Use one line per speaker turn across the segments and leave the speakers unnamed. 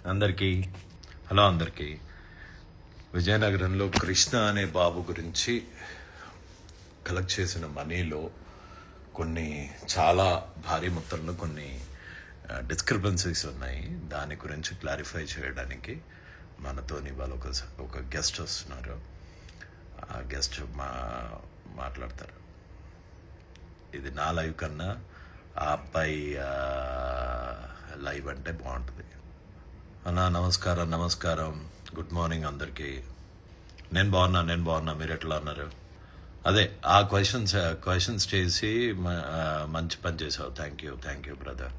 అందరికీ హలో. అందరికీ విజయనగరంలో కృష్ణ అనే బాబు గురించి కలెక్ట్ చేసిన మనీలో కొన్ని చాలా భారీ మొత్తంలో కొన్ని డిస్క్రిపెన్సీస్ ఉన్నాయి. దాని గురించి క్లారిఫై చేయడానికి మనతో ఇవాళ ఒక గెస్ట్ వస్తున్నారు. ఆ గెస్ట్ మాట్లాడతారు. ఇది నా లైవ్ కన్నా ఆ అబ్బాయి లైవ్ అంటే బాగుంటుంది. అన్నా నమస్కారం. గుడ్ మార్నింగ్ అందరికీ. నేను బాగున్నా. మీరు ఎట్లా ఉన్నారు? అదే ఆ క్వశ్చన్స్ చేసి మంచి పని చేసావు. Thank you brother.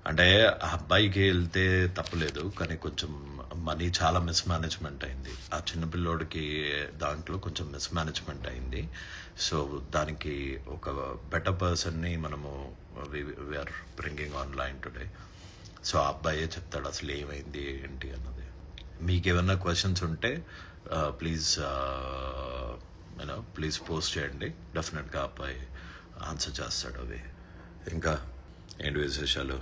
అంటే ఆ అబ్బాయికి వెళ్తే తప్పులేదు, కానీ కొంచెం మనీ చాలా మిస్మేనేజ్మెంట్ అయింది. ఆ చిన్నపిల్లోడికి దాంట్లో కొంచెం మిస్మేనేజ్మెంట్ అయింది. సో దానికి ఒక బెటర్ పర్సన్ని మనము we're bringing online today. So ఆ అబ్బాయే చెప్తాడు అసలు ఏమైంది ఏంటి అన్నది. మీకు ఏమన్నా క్వశ్చన్స్ ఉంటే ప్లీజ్ పోస్ట్ చేయండి. డెఫినెట్గా అబ్బాయి ఆన్సర్ చేస్తాడు అవి. ఇంకా ఏంటి విశేషాలు?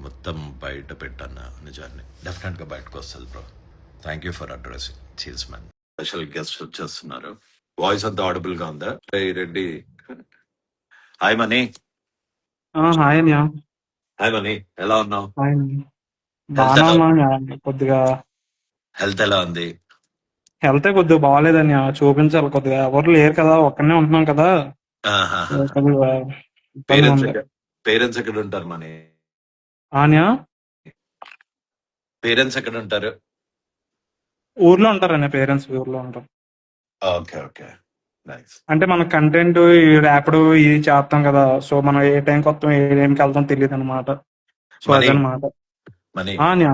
మొత్తం బయట పెట్టన్న నిజాన్ని డెఫినెట్గా బయటకు వస్తుంది bro. Thank you for addressing. Cheese man. Special guest వచ్చేస్తున్నారు. వాయిస్ అంతా ఆడిబుల్ గా ఉందా? Reddy hi money.
హాయ్ అన్య.
హాయ్ మనీ, ఎలా ఉన్నావు?
హాయ్ అన్య. బాగానే ఉన్నా. కొద్దిగా
హెల్త్ ఎలా ఉంది?
హెల్త్ కొద్దిగా బాగాలేదన్య. చూపించాలి. కొద్దిగా ఎవరు లేరు కదా, ఒక్కనే ఉంటున్నాం కదా. కొద్దిగా ఇబ్బందిగా ఉంది.
పేరెంట్స్ ఎక్కడ ఉంటారు మనీ?
అన్య
పేరెంట్స్ ఎక్కడ ఉంటారు?
ఊర్లో ఉంటారన్య. పేరెంట్స్ ఊర్లో ఉంటారు.
Okay nice.
అంటే మన కంటెంట్ ఈ ర్యాపిడో ఇది చేస్తాం కదా, సో మనం ఏ టైంకి వస్తాం ఏ టైంకి వెళ్తాం తెలియదు అనమాట. సో అదనమాట.
మనీ
అన్య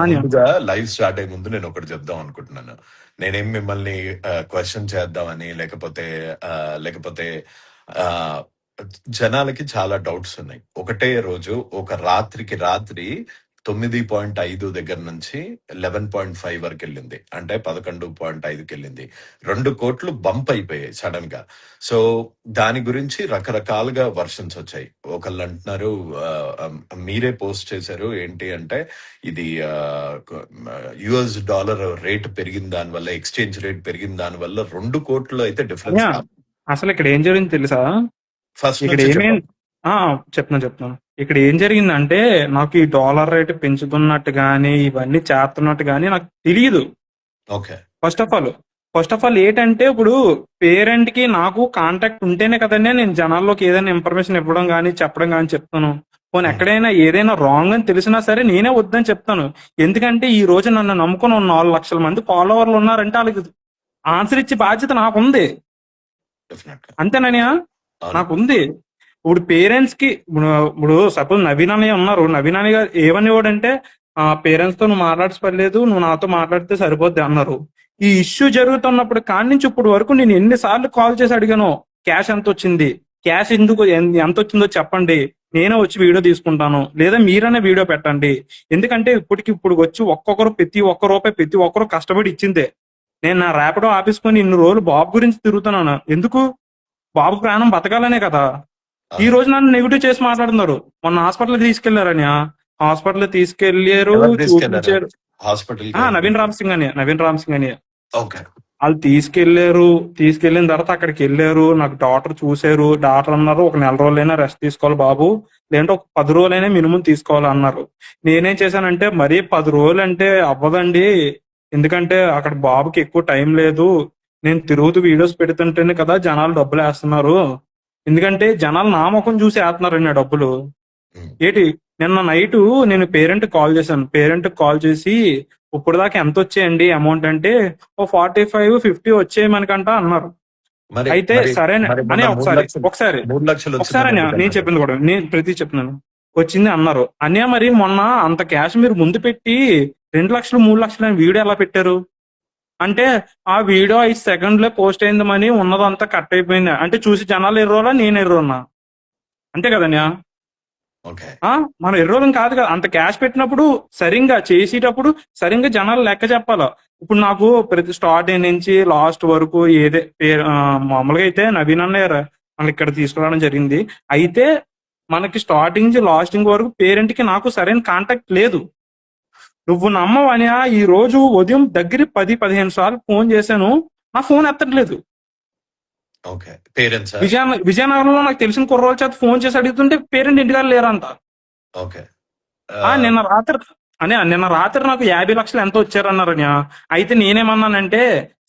అన్య
ముందుగా లైవ్ స్టార్ట్ అయ్యే ముందు నేను ఒకటి చెప్దాం అనుకుంటున్నాను. నేనేం మిమ్మల్ని క్వశ్చన్ చేద్దామని లేకపోతే ఆ, జనాలకి చాలా డౌట్స్ ఉన్నాయి. ఒకటే రోజు ఒక రాత్రికి రాత్రి 9.5 దగ్గర నుంచి 11.5 వరకు వెళ్ళింది. అంటే 11.5కి వెళ్ళింది. 2 కోట్లు బంప్ అయిపోయాయి సడన్ గా. సో దాని గురించి రకరకాలుగా వర్షన్స్ వచ్చాయి. ఒకళ్ళు అంటున్నారు మీరే పోస్ట్ చేశారు ఏంటి అంటే, ఇది యుఎస్ డాలర్ రేట్ పెరిగిన దాని వల్ల, ఎక్స్చేంజ్ రేట్ పెరిగిన దాని వల్ల 2 కోట్లు అయితే డిఫరెన్స్.
అసలు ఇక్కడ ఏం జరిగింది తెలుసా?
ఫస్ట్
ఇక్కడ చెప్తున్నాను. ఇక్కడ ఏం జరిగిందంటే, నాకు ఈ డాలర్ రేట్ పెంచుతున్నట్టు గానీ ఇవన్నీ చేస్తున్నట్టు గానీ నాకు తెలియదు.
ఓకే.
ఫస్ట్ ఆఫ్ ఆల్ ఏంటంటే, ఇప్పుడు పేరెంట్ కి నాకు కాంటాక్ట్ ఉంటేనే కదండి నేను జనాల్లోకి ఏదైనా ఇన్ఫర్మేషన్ ఇవ్వడం గానీ చెప్పడం గానీ చెప్తాను. పోనీ ఎక్కడైనా ఏదైనా రాంగ్ అని తెలిసినా సరే నేనే వద్దని చెప్తాను. ఎందుకంటే ఈ రోజు నన్ను నమ్ముకుని 4 లక్షల మంది ఫాలోవర్లు ఉన్నారంటే వాళ్ళకి ఆన్సర్ ఇచ్చే బాధ్యత నాకుంది. అంతేనయ్యా, నాకుంది. ఇప్పుడు పేరెంట్స్ కి ఇప్పుడు సపోజ్ నవీన్ అన్నయ్య ఉన్నారు. నవీన్ అన్నయ్య గారు ఏమనేవాడంటే, పేరెంట్స్ తో నువ్వు మాట్లాడలేదు, నువ్వు నాతో మాట్లాడితే సరిపోద్ది అన్నారు. ఈ ఇష్యూ జరుగుతున్నప్పుడు కాడి నుంచి ఇప్పుడు వరకు నేను ఎన్నిసార్లు కాల్ చేసి అడిగాను, క్యాష్ ఎంత వచ్చింది, క్యాష్ ఎంత వచ్చిందో చెప్పండి, నేనే వచ్చి వీడియో తీసుకుంటాను, లేదా మీరనే వీడియో పెట్టండి. ఎందుకంటే ఇప్పుడు వచ్చి ప్రతి ఒక్క రూపాయి ప్రతి ఒక్కరు కష్టపడి ఇచ్చిందే. నేను నా ర్యాపిడో ఆపేసుకొని ఇన్ని రోజులు బాబు గురించి తిరుగుతున్నాను. ఎందుకు? బాబు ప్రాణం బతకాలనే కదా. ఈ రోజు నన్ను నెగిటివ్ చేసి మాట్లాడుతున్నారు. మొన్న హాస్పిటల్ తీసుకెళ్లారని, హాస్పిటల్ తీసుకెళ్లారు, చూపించారు. నవీన్ రామ్ సింగ్ అని వాళ్ళు తీసుకెళ్లిన తర్వాత అక్కడికి వెళ్ళారు. నాకు డాక్టర్ చూసారు. డాక్టర్ అన్నారు, ఒక 4 రోజులైనా రెస్ట్ తీసుకోవాలి బాబు, లేదంటే ఒక 10 రోజులైనా మినిమం తీసుకోవాలి అన్నారు. నేనేం చేశానంటే, మరీ 10 రోజులు అంటే అవ్వదండి, ఎందుకంటే అక్కడ బాబుకి ఎక్కువ టైం లేదు, నేను తిరుగుతూ వీడియోస్ పెడుతుంటేనే కదా జనాలు డబ్బులు వేస్తున్నారు, ఎందుకంటే జనాలు నా ముఖం చూసి వేస్తున్నారండి ఆ డబ్బులు. నిన్న నైట్ నేను పేరెంట్ కాల్ చేశాను. పేరెంట్ కాల్ చేసి ఇప్పుడు దాకా ఎంత వచ్చాయండి అమౌంట్ అంటే, 45-50 వచ్చాయి మనకంట అన్నారు. అయితే సరే అని ఒకసారి నేను చెప్పింది కూడా నేను ప్రతి చెప్తున్నాను వచ్చింది అన్నారు. అన్నయ్య మరి మొన్న అంత క్యాష్ మీరు ముందు పెట్టి 2 లక్షలు 3 లక్షలు అని వీడియో ఎలా పెట్టారు అంటే, ఆ వీడియో 5 సెకండ్లే పోస్ట్ అయింది, మనీ ఉన్నదంతా కట్ అయిపోయింది అంటే చూసి జనాలు ఎర్రోలా నేను ఎర్రోన్నా? అంతే కదన్యా. మనం ఎర్రోలం కాదు కదా. అంత క్యాష్ పెట్టినప్పుడు సరిగ్గా చేసేటప్పుడు సరిగ్గా జనాలు లెక్క చెప్పాలి. ఇప్పుడు నాకు ప్రతి స్టార్టింగ్ నుంచి లాస్ట్ వరకు మామూలుగా అయితే నవీన్ అన్నయ్య మనకి ఇక్కడ తీసుకురావడం జరిగింది. అయితే మనకి స్టార్టింగ్ నుంచి లాస్టింగ్ వరకు పేరెంట్ కి నాకు సరైన కాంటాక్ట్ లేదు. నువ్వు నమ్మవని ఈ రోజు ఉదయం దగ్గర 10-15 సార్లు ఫోన్ చేశాను, నా ఫోన్ ఎత్తట్లేదు.
ఓకే. పేరెంట్సా?
విజయనగరంలో నాకు తెలిసిన కుర్రోళ్ళ చేత ఫోన్ చేసి అడుగుతుంటే పేరెంట్ ఇంటికాడ లేరంట.
ఓకే.
నిన్న రాత్రి నాకు 50 లక్షలు ఎంత వచ్చారన్నారని. అయితే నేనేమన్నానంటే,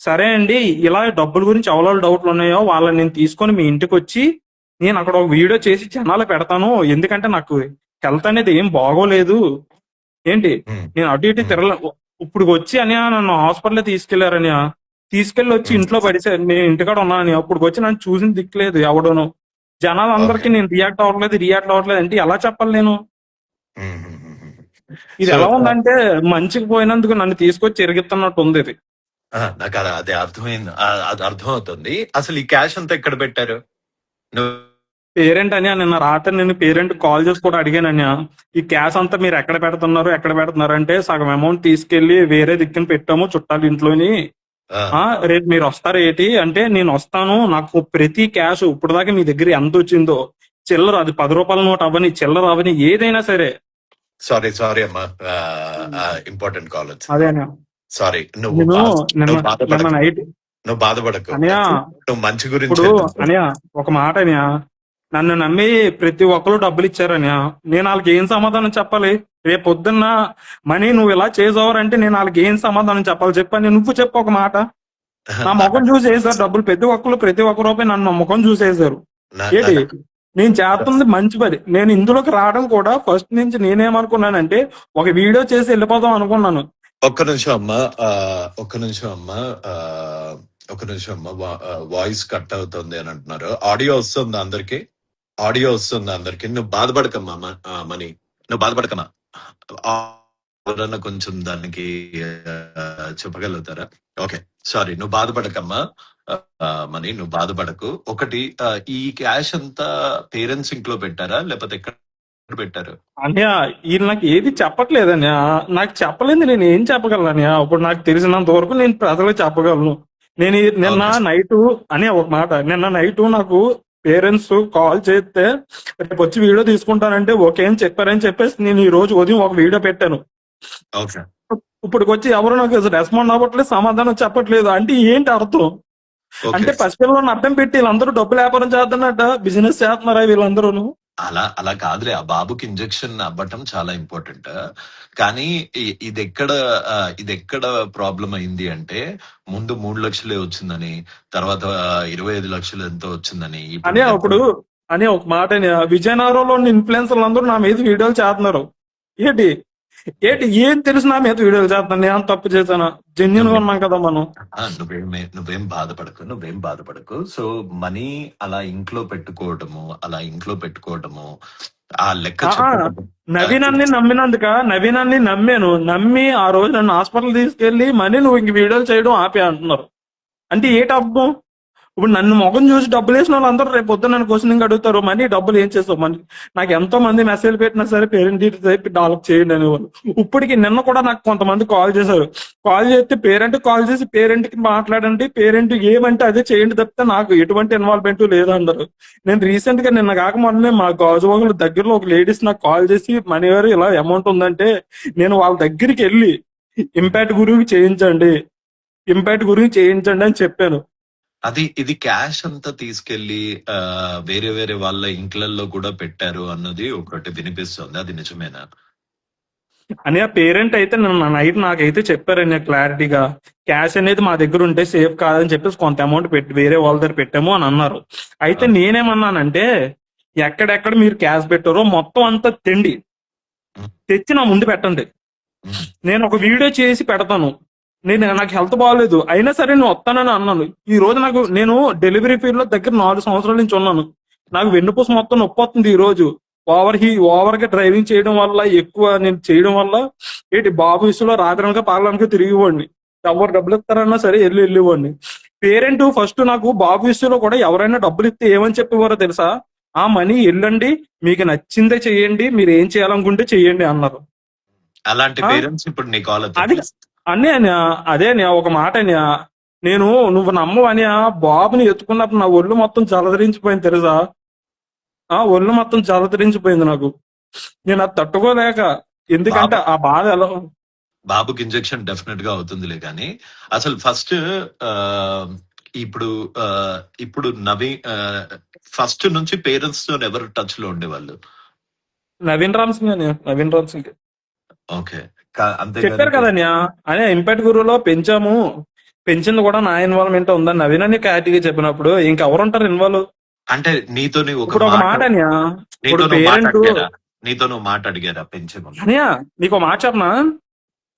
సరే అండి, ఇలా డబ్బుల గురించి ఎవరెవరు డౌట్లు ఉన్నాయో వాళ్ళని నేను తీసుకొని మీ ఇంటికి వచ్చి నేను అక్కడ ఒక వీడియో చేసి జనాలు పెడతాను, ఎందుకంటే నాకు హెల్త్ అనేది ఏం బాగోలేదు. ఏంటి,
హ్మ్.
నేను అటు ఇటు
హ్మ్.
తిరగలే. ఇప్పుడు వచ్చి అని నన్ను హాస్పిటల్ తీసుకెళ్లారని, తీసుకెళ్లి వచ్చి
హ్మ్.
ఇంట్లో పడిసారు. నేను ఇంటికాడ ఉన్నానని. అప్పుడు వచ్చి నన్ను చూసిన దిక్కులేదు ఎవడను. జనాలందరికీ
ఓకే.
నేను రియాక్ట్ అవ్వట్లేదు అంటే ఎలా చెప్పాలి నేను?
హుహుహుహు.
ఇది
సో,
ఎలా ఉందంటే, మంచికి పోయినందుకు నన్ను తీసుకొచ్చి ఎరిగిస్తున్నట్టు ఉంది ఇది.
నాకు అది అర్థమైంది. అది అర్థమవుతుంది. అసలు ఈ క్యాష్ అంతా ఎక్కడ పెట్టారు? నువ్వు
పేరెంట్ అని నిన్న రాత్రి నేను పేరెంట్ కాల్ చేసి కూడా అడిగానని, ఈ క్యాష్ అంతా మీరు ఎక్కడ పెడుతున్నారు అంటే, సగం అమౌంట్ తీసుకెళ్లి వేరే దిక్కున పెట్టాము చుట్టాలు ఇంట్లోని.
ఆ!
రేపు మీరు వస్తారా ఏంటి అంటే, నేను వస్తాను, నాకు ప్రతి క్యాష్ ఇప్పుడు దాకా మీ దగ్గర ఎంత వచ్చిందో చిల్లర, అది 10 రూపాయల నోట్ అవ్వని, చిల్లర అవ్వని, ఏదైనా సరే.
సారీ అమ్మా. ఇంపార్టెంట్ కాల్ వచ్చింది.
అదే అన్న,
సారీ.
నేను నిన్న
నువ్వు
నిన్న
బాధపడకు.
నైట్
నువ్వు బాధపడకు.
అనియా,
నువ్వు మంచి గురించి
ఇప్పుడు
వెళ్ళు.
అనియా ఒక మాట అనియా, నన్ను నమ్మి ప్రతి ఒక్కరు డబ్బులు ఇచ్చారనియా, నేను వాళ్ళకి ఏం సమాధానం చెప్పాలి? రేపు పొద్దున్న మనీ నువ్వు ఇలా చేసావరంటే నేను వాళ్ళకి ఏం సమాధానం చెప్పాలి చెప్పని నువ్వు చెప్పు ఒక మాట. నా ముఖం
నాకు
చూసి వేసారు డబ్బులు, ప్రతి ఒక్క రూపాయి నన్ను ముఖం చూసేసారు.
నా-
ఏంటి,
నా-
నేను చేస్తుంది మంచి పని. నేను ఇందులోకి రావడం కూడా ఫస్ట్ నుంచి నేనేమనుకున్నానంటే, ఒక వీడియో చేసి వెళ్ళిపోదాం అనుకున్నాను.
ఒక్క నిమిషం అమ్మా. ఒక్క నిమిషం అమ్మా. ఆ, ఒక్క నిమిషం అమ్మా. వాయిస్ కట్ అవుతుంది అని అంటున్నారు. ఆడియో వస్తుందా అందరికి? ఆడియో వస్తుందా అందరికి? నువ్వు బాధపడకమ్మా. మనీ, నువ్వు బాధపడకమ్మా. ఆ, ఎవరన్నా కొంచెం దానికి చెప్పగలుగుతారా? ఓకే. సారీ, నువ్వు బాధపడకమ్మా. మనీ, నువ్వు బాధపడకు. ఒకటి, ఈ క్యాష్ అంతా పేరెంట్స్ ఇంట్లో పెట్టారా లేకపోతే ఎక్కడ పెట్టారు?
అన్నయ్య, ఈయన నాకు ఏది చెప్పట్లేదన్నయ్య. నాకు చెప్పలేదు, నేను ఏం చెప్పగలను అన్నయ్య? ఇప్పుడు నాకు తెలిసినంత వరకు నేను ప్రజలకు చెప్పగలను. నిన్న
ఓకే.
నైట్ అనే ఒక మాట, నిన్న నైట్ నాకు పేరెంట్స్ కాల్ చేస్తే రేపు వచ్చి వీడియో తీసుకుంటానంటే ఓకే అని చెప్పారని చెప్పేసి నేను ఈ రోజు ఉదయం ఒక వీడియో పెట్టాను.
ఓకే.
ఇప్పుడు వచ్చి ఎవరు నాకు రెస్పాండ్ అవ్వట్లేదు, సమాధానం చెప్పట్లేదు అంటే ఏంటి అర్థం?
ఓకే.
అంటే పసిపిల్లలను అడ్డం పెట్టి వీళ్ళందరూ డబ్బులు వ్యాపారం చేస్తున్నట్ట, బిజినెస్ చేస్తున్నారా వీళ్ళందరూ?
అలా కాదులే. ఆ బాబుకి ఇంజెక్షన్ అవ్వటం చాలా ఇంపార్టెంట్. కానీ ఇది ఎక్కడ ప్రాబ్లం అయింది అంటే, ముందు 3 లక్షలే వచ్చిందని, తర్వాత 25 లక్షలు ఎంతో వచ్చిందని, ఇప్పుడు
అనే అప్పుడు అనే ఒక మాట విజయనగరంలో ఉన్న ఇన్ఫ్లుయెన్సర్లు అందరూ నా మీద వీడియోలు చేస్తున్నారు. ఏంటి ఏంటి ఏం తెలుసు నా మీద వీడియోలు చేస్తున్నాను? నేను తప్పు చేశానా? జెన్యున్ గా
నువ్వే-
ఉన్నాం కదా మనం.
నువ్వేం బాధపడకు. సో, మనీ అలా ఇంట్లో పెట్టుకోవటము, ఆ లెక్క
ఆ ఆ,
చెప్పటము.
నవీనాన్ని నమ్మి ఆ రోజు నన్ను హాస్పిటల్ తీసుకెళ్లి మనీ నువ్వు ఇంక వీడియోలు చేయడం ఆపే అంటున్నారు. అంటే ఏంటి అర్థం? ఇప్పుడు నన్ను ముఖం చూసి డబ్బులు వేసిన వాళ్ళందరూ రేపు పొద్దున్న నన్ను క్వశ్చనింగ్ అడుగుతారు, మనీ డబ్బులు ఏం చేస్తావు మనీ. నాకు ఎంతో మంది మెసేజ్ పెట్టినా సరే పేరెంట్ డీటెయిల్స్ అయిపోయి డెవలప్ చేయండి అనేవాళ్ళు. ఇప్పటికి నిన్న కూడా నాకు కొంతమంది కాల్ చేశారు. కాల్ చేస్తే కాల్ చేసి పేరెంట్ కి మాట్లాడండి, పేరెంట్ ఏమంటే అదే చేయండి తప్పితే నాకు ఎటువంటి ఇన్వాల్వ్మెంట్ లేదన్నారు. నేను రీసెంట్ గా నిన్న కాక మొన్నే మా గాజువాగుల దగ్గరలో ఒక లేడీస్ నాకు కాల్ చేసి, మనీ గారు ఇలా అమౌంట్ ఉందంటే, నేను వాళ్ళ దగ్గరికి వెళ్ళి ఇంపాక్ట్ గురించి చేయించండి అని చెప్పాను.
ఇది క్యాష్ అంతా తీసుకెళ్లి వేరే వేరే వాళ్ళ ఇంట్లలో కూడా పెట్టారు అన్నది ఒకటి వినిపిస్తుంది. అది నిజమేనా?
అని ఆ పేరెంట్ అయితే నిన్న నైట్ నాకైతే చెప్పారని క్లారిటీగా, క్యాష్ అనేది మా దగ్గర ఉంటే సేఫ్ కాదని చెప్పేసి కొంత అమౌంట్ పెట్టి వేరే వాళ్ళ దగ్గర పెట్టాము అని అన్నారు. అయితే
ఆ,
నేనేమన్నానంటే, ఎక్కడెక్కడ మీరు క్యాష్ పెట్టారో మొత్తం అంతా
ఉమ్,
తెచ్చి నా ముందు పెట్టండి,
ఉమ్,
నేను ఒక వీడియో చేసి పెడతాను. నాకు హెల్త్ బాగాలేదు అయినా సరే నేను వస్తానని అన్నాను. ఈ రోజు నేను డెలివరీ ఫీల్డ్ లో దగ్గర 4 సంవత్సరాల నుంచి ఉన్నాను. నాకు వెన్నుపూస మొత్తం నొప్పి వస్తుంది ఈ రోజు. ఓవర్ గా డ్రైవింగ్ చేయడం వల్ల, ఎక్కువ నేను చేయడం వల్ల, బాబు విషయంలో రాత్రనక పాలనక తిరిగివ్వండి. ఎవరు డబ్బులు ఇస్తారన్నా సరే వెళ్ళివ్వండి. పేరెంట్ ఫస్ట్ నాకు బాబు విషయంలో కూడా ఎవరైనా డబ్బులు ఇస్తే ఏమని చెప్పేవారో తెలుసా? ఆ మనీ వెళ్ళండి, మీకు నచ్చిందే చెయ్యండి, మీరు ఏం చేయాలనుకుంటే చెయ్యండి అన్నారు.
అలాంటి
ఆ
పేరెంట్స్ ఇప్పుడు నీ కాల్
అది
ఎత్తట్లేదు.
అనే అదే ఒక మాట నువ్వు నమ్మవని, బాబుని ఎత్తుకున్నప్పుడు నా ఒళ్ళు మొత్తం జలధరించిపోయింది తెలుసా? ఒళ్ళు మొత్తం జలధరించిపోయింది నాకు. నేను అది తట్టుకోలేక, ఎందుకంటే
బాబు
ఆ బాధ ఎలా
బాబుకి ఇంజెక్షన్ డెఫినెట్ గా అవుతుందిలే కానీ అసలు ఫస్ట్ ఇప్పుడు ఆ, ఇప్పుడు ఫస్ట్ నుంచి పేరెంట్స్ తో ఎవరు టచ్ లో ఉండేవాళ్ళు?
నవీన్ రామ్ సింగ్ అని, నవీన్ రామ్ సింగ్
ఓకే. అంతేగాని
చెప్పారు కదన్యా. అనే ఇంపాక్ట్ గురువులో పెంచాము, పెంచింది కూడా నా ఇన్వాల్వ్మెంట్ ఉందని నవీన్ అని క్లారిటీగా చెప్పినప్పుడు ఇంకెవరుంటారు ఇన్వాల్వ్?
అంటే నీతోని ఒక
ఇప్పుడు ఒక
మాట
మాట అన్యా, ఇప్పుడు
నీతో నువ్వు మాట
పేరెంట్
అడిగారా? నీతో నువ్వు మాట అడిగారా పెంచే ముందు?
అనియా, నీకు ఒక మాట చెప్పనా,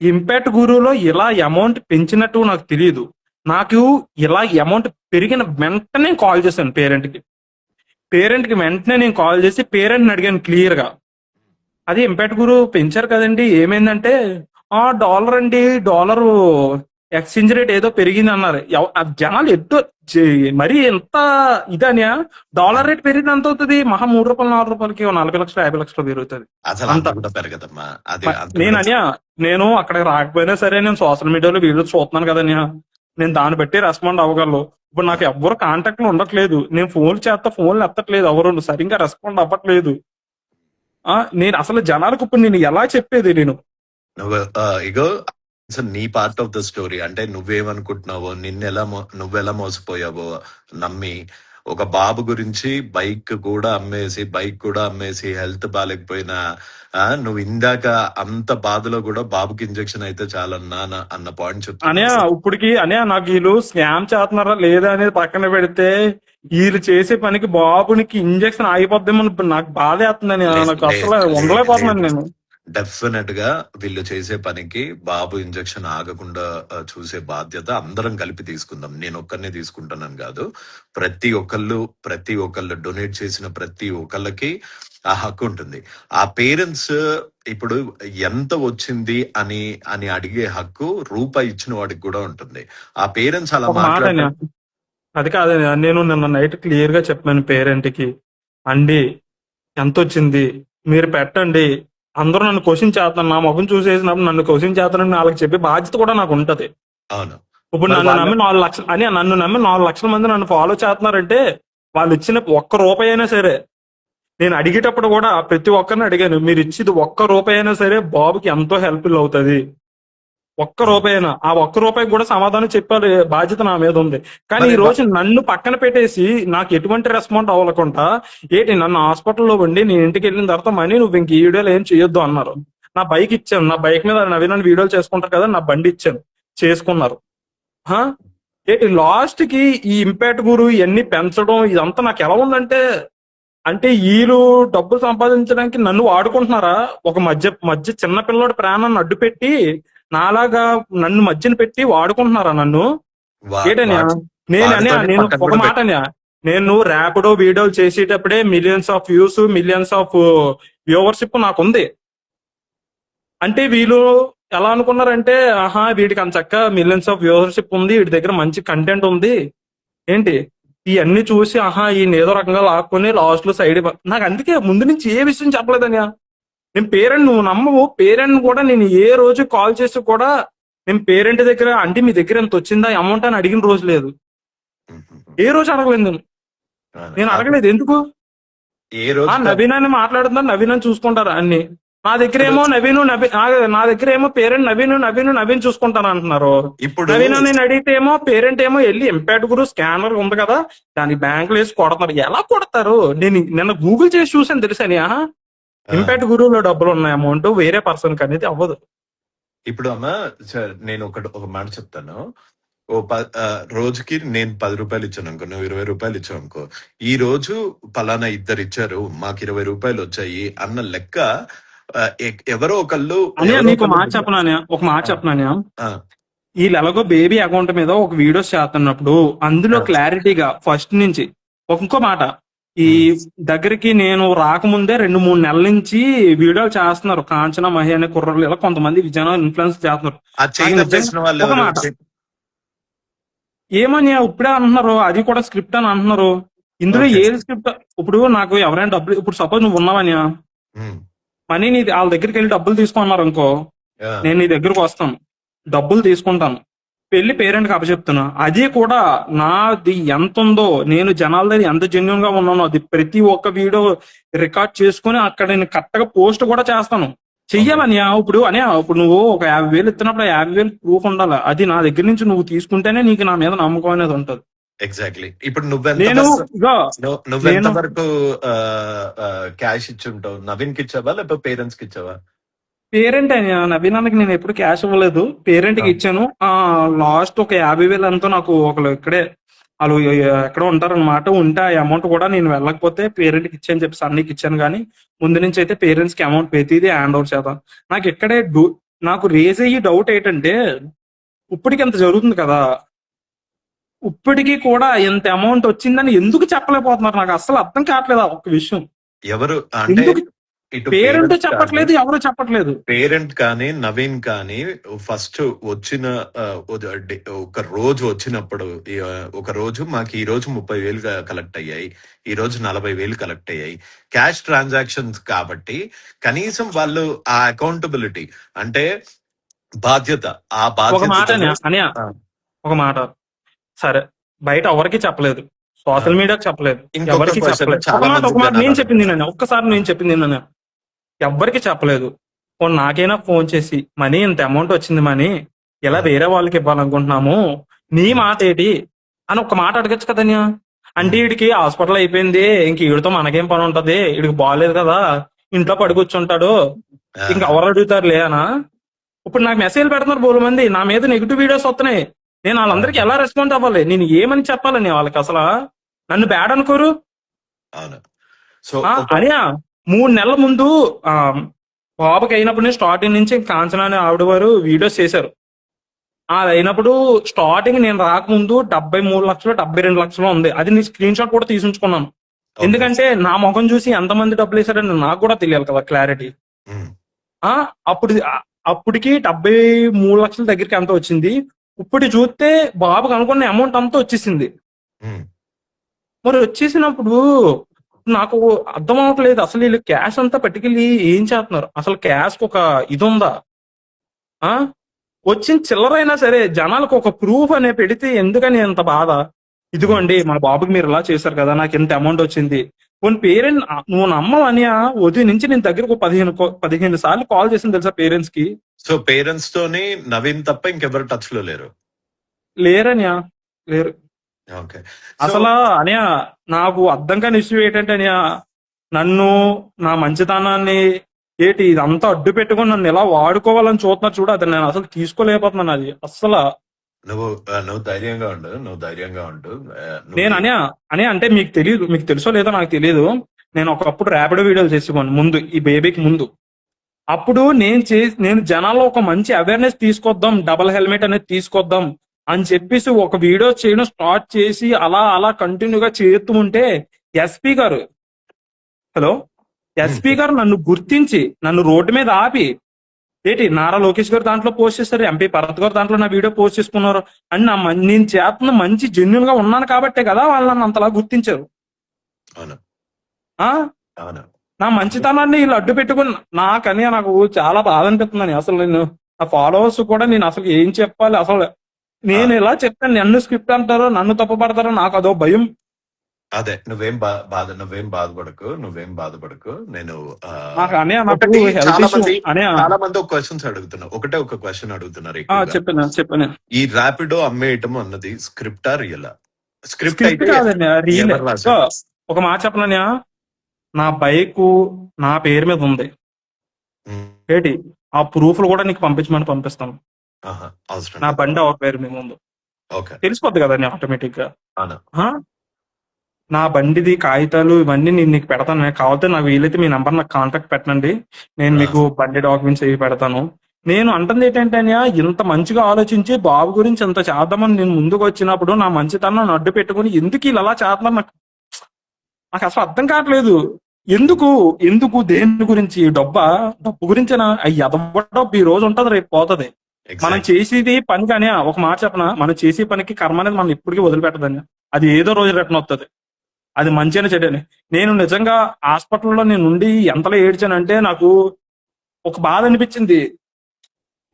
ఇంపాక్ట్ గురువులో ఇలా అమౌంట్ పెంచినట్టు నాకు తెలియదు. నాకు ఇలా అమౌంట్ పెరిగిన వెంటనే కాల్ చేశాను పేరెంట్ కి వెంటనే నేను కాల్ చేసి పేరెంట్ని అడిగాను క్లియర్ గా. అది ఇంపాక్ట్ గురు పెంచారు కదండి, ఏమైందంటే డాలర్ అండి, డాలర్ ఎక్స్చేంజ్ రేట్ ఏదో పెరిగింది అన్నారు. ఆ జనాలు మరి ఎంత ఇదనియా, డాలర్ రేట్ పెరిగింది ఎంత అవుతుంది? మహా ₹3 ₹4కి 40 లక్షలు 50 లక్షలు పెరుగుతుంది
అసలు
అంత.
అంత కూడా పెరగదమ్మా. అది అంత
నేను
కూడా
అనియా, నేను అక్కడికి రాకపోయినా సరే నేను సోషల్ మీడియాలో వీడియోస్ చూస్తున్నాను కదనియా, నేను దాన్ని బట్టి రెస్పాండ్ అవ్వగలను. ఇప్పుడు నాకు ఎవ్వరు కాంటాక్ట్ లో ఉండట్లేదు, నేను ఫోన్లు చేస్తా ఫోన్లు ఎత్తట్లేదు, ఎవరు సరిగ్గా రెస్పాండ్ అవ్వట్లేదు. నేను అసలు జనాలకు ఇప్పుడు నేను ఎలా చెప్పేది? నేను
నువ్వు ఇగో అసలు నీ పార్ట్ ఆఫ్ ద స్టోరీ అంటే నువ్వేమనుకుంటున్నావో, నువ్వెలా మోసపోయావో నమ్మి ఒక బాబు గురించి బైక్ కూడా అమ్మేసి హెల్త్ బాగాలేకపోయినా నువ్వు ఇందాక అంత బాధలో కూడా బాబుకి ఇంజెక్షన్ అయితే చాలన్నా అన్న పాయింట్ చెప్తున్నా.
అనే ఇప్పటికి నాకు వీళ్ళు స్కామ్ చేస్తున్నారా లేదా అనేది పక్కన పెడితే, వీళ్ళు చేసే పనికి బాబునికి ఇంజెక్షన్ ఆగిపోద్దేమో నాకు బాధ వేస్తుందని, నాకు అసలు ఉండలేకపోతున్నాను నేను.
డెఫినెట్ గా వీళ్ళు చేసే పనికి బాబు ఇంజెక్షన్ ఆగకుండా చూసే బాధ్యత అందరం కలిపి తీసుకుందాం. నేను ఒక్కరినే తీసుకుంటానని కాదు, ప్రతి ఒక్కళ్ళు డొనేట్ చేసిన ప్రతి ఒక్కళ్ళకి ఆ హక్కు ఉంటుంది. ఆ పేరెంట్స్ ఇప్పుడు ఎంత వచ్చింది అని అడిగే హక్కు రూపాయి ఇచ్చిన వాడికి కూడా ఉంటుంది. ఆ పేరెంట్స్ అలా
ఒక మాట అన్నా, అది కాదని నేను నిన్న నైట్ క్లియర్ గా చెప్పాను పేరెంట్ కి, అండి ఎంత వచ్చింది మీరు పెట్టండి, అందరూ నన్ను క్వశ్చన్ చేస్తాను, నా ముఖం చూసేసినప్పుడు నన్ను క్వశ్చన్ చేస్తానని వాళ్ళకి చెప్పే బాధ్యత కూడా నాకు ఉంటది.
అవును.
ఇప్పుడు నన్ను నమ్మి 4 లక్షలు నన్ను నమ్మి 4 లక్షల మంది నన్ను ఫాలో చేస్తున్నారంటే, వాళ్ళు ఇచ్చిన ₹1 అయినా సరే, నేను అడిగేటప్పుడు కూడా ప్రతి ఒక్కరిని అడిగాను, మీరు ఇచ్చేది ₹1 అయినా సరే బాబుకి ఎంతో హెల్ప్ఫుల్ అవుతుంది. ₹1 అయినా, ఆ ₹1 కూడా సమాధానం చెప్పాలి బాధ్యత నా మీద ఉంది. కానీ ఈ రోజు నన్ను పక్కన పెట్టేసి నాకు ఎటువంటి రెస్పాండ్ అవ్వకుండా, నన్ను హాస్పిటల్లో ఉండి నేను ఇంటికి వెళ్ళిన తర్వాత మనీ నువ్వు ఇంక ఈ వీడియోలు ఏం చేయొద్దు అన్నారు. నా బైక్ ఇచ్చాను, నా బైక్ మీద నవీన్ వీడియోలు చేసుకుంటారు కదా, నా బండి ఇచ్చాను, చేసుకున్నారు. లాస్ట్ కి ఈ ఇంపాక్ట్ గురు ఇవన్నీ పెంచడం ఇదంతా నాకు ఎలా ఉందంటే, వీళ్ళు డబ్బులు సంపాదించడానికి నన్ను వాడుకుంటున్నారా? ఒక మధ్య చిన్న పిల్లడి ప్రాణాన్ని అడ్డు పెట్టి నాలాగా నన్ను మధ్యన పెట్టి వాడుకుంటున్నారా నన్ను? నేను ఒక మాట నేను ర్యాపిడో వీడియోలు చేసేటప్పుడే millions of views, millions of viewership నాకుంది. అంటే వీళ్ళు ఎలా అనుకున్నారంటే, వీడికి అంత చక్క మిలియన్స్ ఆఫ్ వ్యూవర్షిప్ ఉంది, వీడి దగ్గర మంచి కంటెంట్ ఉంది, ఇవన్నీ చూసి ఈయన ఏదో రకంగా లాక్కుని లాస్ట్ లో సైడ్. నాకు అందుకే ముందు నుంచి ఏ విషయం చెప్పలేదన్యా. నేను పేరెంట్, నువ్వు నమ్మవు, పేరెంట్ కూడా నేను ఏ రోజు కాల్ చేసి కూడా నేను పేరెంట్ దగ్గర అంటే మీ దగ్గర ఎంత వచ్చిందా అమౌంట్ అని అడిగిన రోజు లేదు, ఏ రోజు అడగలేదు నేను అడగలేదు. ఎందుకు? నవీన్ అని మాట్లాడుతున్నారు, నవీన్ అని చూసుకుంటారు అన్ని. నా దగ్గర ఏమో నా దగ్గర ఏమో పేరెంట్ నవీన్ చూసుకుంటాను అంటున్నారు. నవీన్ నేను అడిగితే ఏమో పేరెంట్ ఏమో వెళ్ళి ఇంపాక్ట్ గురు స్కానర్ ఉంది కదా దాని బ్యాంకులో వేసి కొడతారు. ఎలా కొడతారు? నేను నిన్న గూగుల్ చేసి చూసాను తెలుసని, ఇంపాక్ట్ గురువులో డబ్బులు ఉన్నాయి, అమౌంట్ వేరే పర్సన్ కి అనేది అవ్వదు.
ఇప్పుడు అమ్మా నేను ఒక మాట చెప్తాను. రోజుకి నేను ₹10 ఇచ్చాను అనుకో, నువ్వు ₹20 ఇచ్చావు అనుకో, ఈ రోజు పలానా ఇద్దరు ఇచ్చారు మాకు ₹20 వచ్చాయి అన్న లెక్క ఎవరో ఒకళ్ళు.
నీకు మాట చెప్పనా, వీళ్ళు ఎలాగో బేబీ అకౌంట్ మీద ఒక వీడియోస్ చేస్తున్నప్పుడు అందులో క్లారిటీగా ఫస్ట్ నుంచి ఇంకో మాట, ఈ దగ్గరికి నేను రాకముందే 2-3 నెలల నుంచి వీడియోలు చేస్తున్నారు కాంచన మహి అనే కుర్రలు, ఇలా కొంతమంది విజయనగరం ఇన్ఫ్లుయెన్స్ చేస్తున్నారు. ఒక మాట ఏమని ఇప్పుడే అంటున్నారు, అది కూడా స్క్రిప్ట్ అని అంటున్నారు. ఇందులో ఏది స్క్రిప్ట్? ఇప్పుడు నాకు ఎవరైనా డబ్బులు, ఇప్పుడు సపోజ్ నువ్వు ఉన్నావనియా, మనీ వాళ్ళ దగ్గరికి వెళ్ళి డబ్బులు తీసుకున్నారు అనుకో, నేను నీ దగ్గరకు వస్తాను, డబ్బులు తీసుకుంటాను, పెళ్లి పేరెంట్ కి అప్పచెప్తున్నా, అది కూడా నాది ఎంత ఉందో, నేను జనాల దగ్గర ఎంత జెన్యున్ గా ఉన్నానో అది ప్రతి ఒక్క వీడియో రికార్డ్ చేసుకుని అక్కడ నేను కరెక్ట్ గా పోస్ట్ కూడా చేస్తాను. చెయ్యాలనియా ఇప్పుడు ఇప్పుడు నువ్వు ఒక 50,000 ఇస్తున్నప్పుడు 50,000 ప్రూఫ్ ఉండాలి. అది నా దగ్గర నుంచి నువ్వు తీసుకుంటేనే నీకు నా మీద నమ్మకం అనేది ఉంటది.
ఎగ్జాక్ట్లీ. ఇప్పుడు నువ్వెంత
నేను
వరకు
ఇగో
నువ్వెంత
నేను
వరకు క్యాష్ ఇచ్చుంటావు? నవీన్ కి ఇచ్చావా లేకపోతే పేరెంట్స్ కి ఇచ్చావా?
పేరెంట్ అని నవీనానికి నేను ఎప్పుడు క్యాష్ ఇవ్వలేదు. పేరెంట్ కి ఇచ్చాను. లాస్ట్ ఒక 50,000 ఎంతో నాకు ఒకళ్ళు ఇక్కడే వాళ్ళు ఎక్కడ ఉంటారన్నమాట. ఉంటే ఆ అమౌంట్ కూడా నేను వెళ్ళకపోతే పేరెంట్ కి ఇచ్చాను చెప్పి సన్నీకి ఇచ్చాను. కానీ ముందు నుంచి అయితే పేరెంట్స్ కి అమౌంట్ ప్రతిదీ హ్యాండ్ ఓవర్ చేద్దాం. నాకు ఇక్కడే నాకు రేజ్ అయ్యి డౌట్ ఏంటంటే ఇప్పటికి ఎంత జరుగుతుంది కదా, ఇప్పటికీ కూడా ఎంత అమౌంట్ వచ్చిందని ఎందుకు చెప్పలేకపోతున్నారు? నాకు అసలు అర్థం కావట్లేదు ఆ ఒక్క విషయం.
ఎవరు అంటే
ఎందుకు
ఇటు
పేరెంట్
పేరెంట్స్ కానీ
చెప్పట్లేదు, ఎవరు చెప్పట్లేదు.
పేరెంట్ కానీ నవీన్ కానీ ఫస్ట్ వచ్చిన ఒక రోజు వచ్చినప్పుడు ఒక రోజు మాకు ఈ రోజు 30,000 కలెక్ట్ అయ్యాయి, ఈ రోజు 40,000 కలెక్ట్ అయ్యాయి, క్యాష్ ట్రాన్సాక్షన్స్ కాబట్టి కనీసం వాళ్ళు ఆ అకౌంటబిలిటీ అంటే బాధ్యత, ఆ
ఒక మాట
బాధ్యతను
అనియా ఒక మాట, సరే బయట ఎవరికి చెప్పలేదు, సోషల్ మీడియాకి చెప్పలేదు,
ఇంకొక
ఎవరికి
క్వశ్చన్
చెప్పలేదు.
చాలా
ఒక
మంది
మాట నేను
జనాలు
చెప్పింది
అడుగుతున్నారు.
నేను ఒక్కసారి నేను చెప్పింది నేను ఎవ్వరికి చెప్పలేదు. పోనీ నాకైనా ఫోన్ చేసి మనీ ఇంత అమౌంట్ వచ్చింది, మనీ ఇలా వేరే వాళ్ళకి ఇవ్వాలనుకుంటున్నాము, నీ మాట ఏంటి అని ఒక మాట అడగచ్చు కదన్యా. అంటే వీడికి హాస్పిటల్ అయిపోయింది, ఇంక వీడితో మనకేం పని ఉంటది, వీడికి బాగాలేదు కదా, ఇంట్లో పడుకొచ్చుంటాడు, ఇంక ఎవరు అడుగుతారులే అనా. ఇప్పుడు నాకు మెసేజ్ పెడుతున్నారు బోలు మంది, నా మీద నెగిటివ్ వీడియోస్ వస్తున్నాయి. నేను వాళ్ళందరికీ ఎలా రెస్పాండ్ అవ్వాలి? నేను ఏమని చెప్పాలని వాళ్ళకి? అసలు నన్ను బ్యాడ్ అనుకోరు.
అవును. సో
అనియా 3 నెలల ముందు బాబుకి అయినప్పుడు స్టార్టింగ్ నుంచి కాంచన అనే ఆవిడ వారు వీడియోస్ చేశారు. అది అయినప్పుడు స్టార్టింగ్ నేను రాకముందు 73 లక్షలు 72 లక్షలు ఉంది. అది నీ స్క్రీన్ షాట్ కూడా తీసుకుంటున్నాను. ఎందుకంటే నా ముఖం చూసి ఎంతమంది డబ్బులు వేసారని నాకు కూడా తెలియాలి కదా, క్లారిటీ. అప్పటికి 73 లక్షల దగ్గరికి ఎంత వచ్చింది, ఇప్పుడు చూస్తే బాబుకి అనుకున్న అమౌంట్ అంతా వచ్చేసింది. మరి వచ్చేసినప్పుడు నాకు అర్థం అవ్వట్లేదు, అసలు వీళ్ళు క్యాష్ అంతా పట్టుకెళ్ళి ఏం చేస్తున్నారు? అసలు క్యాష్ ఒక ఇది ఉందా? వచ్చిన చిల్లరైనా సరే జనాలకు ఒక ప్రూఫ్ అనే పెడితే ఎందుకని ఎంత బాధ? ఇదిగోండి మన బాబుకి మీరు ఇలా చేశారు కదా, నాకు ఎంత అమౌంట్ వచ్చింది. కొన్ని పేరెంట్ నువ్వు నమ్మవని ఉదయం నుంచి నేను దగ్గరకు 15 సార్లు కాల్ చేసింది తెలుసా పేరెంట్స్ కి.
సో పేరెంట్స్ తోని నవీన్ తప్ప ఇంకెవరు టచ్ లో లేరు?
లేరనియా, లేరు.
ఓకే.
అసలు అనియా నాకు అర్థం కాని ఇష్యూ ఏంటంటే అనియా, నన్ను నా మంచితనాన్ని ఏంటి ఇదంతా అడ్డు పెట్టుకుని నన్ను ఎలా వాడుకోవాలని చూస్తున్నారు చూడు, అది నేను అసలు తీసుకోలేకపోతున్నాను. అది అసలు
నువ్వు ధైర్యంగా ఉండు, నువ్వు ధైర్యంగా ఉండు.
నేను అనే అంటే మీకు తెలియదు, మీకు తెలుసో లేదో నాకు తెలియదు. నేను ఒకప్పుడు ర్యాపిడో వీడియోలు చేసేవాడిని ముందు, ఈ బేబీకి ముందు. అప్పుడు నేను జనాల్లో ఒక మంచి అవేర్నెస్ తీసుకొద్దాం, డబుల్ హెల్మెట్ అనేది తీసుకొద్దాం అని చెప్పేసి ఒక వీడియో చేయడం స్టార్ట్ చేసి అలా అలా కంటిన్యూగా చేస్తూ ఉంటే ఎస్పీ గారు నన్ను గుర్తించి నన్ను రోడ్డు మీద ఆపి ఏంటి నారా లోకేష్ గారు దాంట్లో పోస్ట్ చేస్తారు, ఎంపీ భరత్ గారు దాంట్లో నా వీడియో పోస్ట్ చేసుకున్నారు అని నేను చేస్తున్న మంచి జెన్యున్ గా ఉన్నాను కాబట్టే కదా వాళ్ళు నన్ను అంతలా గుర్తించారు. నా మంచితనాన్ని వీళ్ళు అడ్డు పెట్టుకుని నాకు చాలా బాధ అనిపిస్తుందని. అసలు నేను నా ఫాలోవర్స్ కూడా నేను అసలు ఏం చెప్పాలి, అసలు నేను ఎలా చెప్తాను, నన్ను స్క్రిప్ట్ అంటారో నన్ను తప్పుపడతారో నాకు అదో భయం.
అదే నువ్వేం బాధపడకు. నేను చాలా మంది క్వశ్చన్స్ అడుగుతున్నారు, ఒక క్వశ్చన్ అడుగుతున్నారు.
చెప్పాను
ఈ ర్యాపిడో అమ్మేయటం అన్నది స్క్రిప్టా రియలా? స్క్రిప్ట్
ఒక మాట చెప్పనన్నా, నా బైక్ నా పేరు మీద ఉంది ఏంటి, ఆ ప్రూఫ్లు కూడా నీకు పంపిస్తాను. నా బండి ఒక పేరు మీద ఉంది, తెలిసిపోద్ది కదా ఆటోమేటిక్ గా. నా బండిది కాగితాలు ఇవన్నీ నేను నీకు పెడతాను. కావాలంటే నాకు వీలైతే మీ నంబర్ నాకు కాంటాక్ట్ పెట్టండి, నేను మీకు బండి డాక్యుమెంట్స్ అవి పెడతాను. నేను అంటుంది ఏంటంటే ఇంత మంచిగా ఆలోచించి బాబు గురించి ఎంత చేద్దామని నేను ముందుకు వచ్చినప్పుడు నా మంచితనం అడ్డు పెట్టుకుని ఎందుకు ఇలా చేస్తున్నారు నాకు అసలు అర్థం కావట్లేదు. ఎందుకు దేని గురించి? డబ్బు గురించేనా? డబ్బు ఈ రోజు ఉంటది, రేపు పోతుంది. మనం చేసేది పని కానీ ఒక మాట చెప్పనా, మనం చేసే పనికి కర్మ అనేది మనం ఎప్పటికీ వదిలిపెట్టదని. అది ఏదో రోజు రిటర్న్ వస్తుంది, అది మంచి అని చెడ్డని. నేను నిజంగా హాస్పిటల్లో నేను ఉండి ఎంతలో ఏడ్చానంటే నాకు ఒక బాధ అనిపించింది.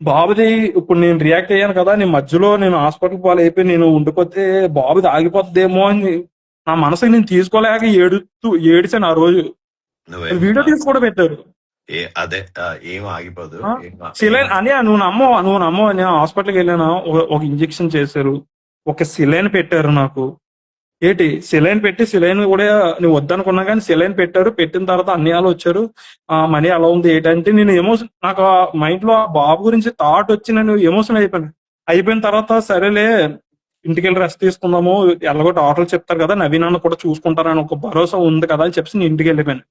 బాబుది ఇప్పుడు నేను రియాక్ట్ అయ్యాను కదా, నేను మధ్యలో నేను హాస్పిటల్ పాలు అయిపోయి నేను ఉండిపోతే బాబుది ఆగిపోతుందేమో అని నా మనసుకి నేను తీసుకోలేక ఏడిచాను. ఆ రోజు వీడియో తీసి కూడా పెట్టారు.
అదే ఏం ఆగిపోదు.
ఆ?
ఏం
సిలైన్ అని నువ్వు నమ్మో నేను హాస్పిటల్కి వెళ్ళాను. ఒక ఇంజెక్షన్ చేశారు, ఒక సిలైన్ పెట్టారు నాకు. ఏంటి సిలైన్ పెట్టి సిలైన్ కూడా నువ్వు వద్దనుకున్నా కానీ సిలైన్ పెట్టారు. పెట్టిన తర్వాత అన్యాలు వచ్చారు. మనీ అలా ఉంది ఏంటంటే నేను ఎమోషన్, నాకు ఆ మైండ్ లో ఆ బాబు గురించి థాట్ వచ్చి నేను ఎమోషన్ అయిపోయాను. అయిపోయిన తర్వాత సరేలే ఇంటికి వెళ్ళి రెస్ట్ తీసుకుందాము, ఎలాగో డాక్టర్లు చెప్తారు కదా, నవీన్ అన్న కూడా చూసుకుంటారని ఒక భరోసా ఉంది కదా అని చెప్పి నేను ఇంటికి వెళ్ళిపోయాను.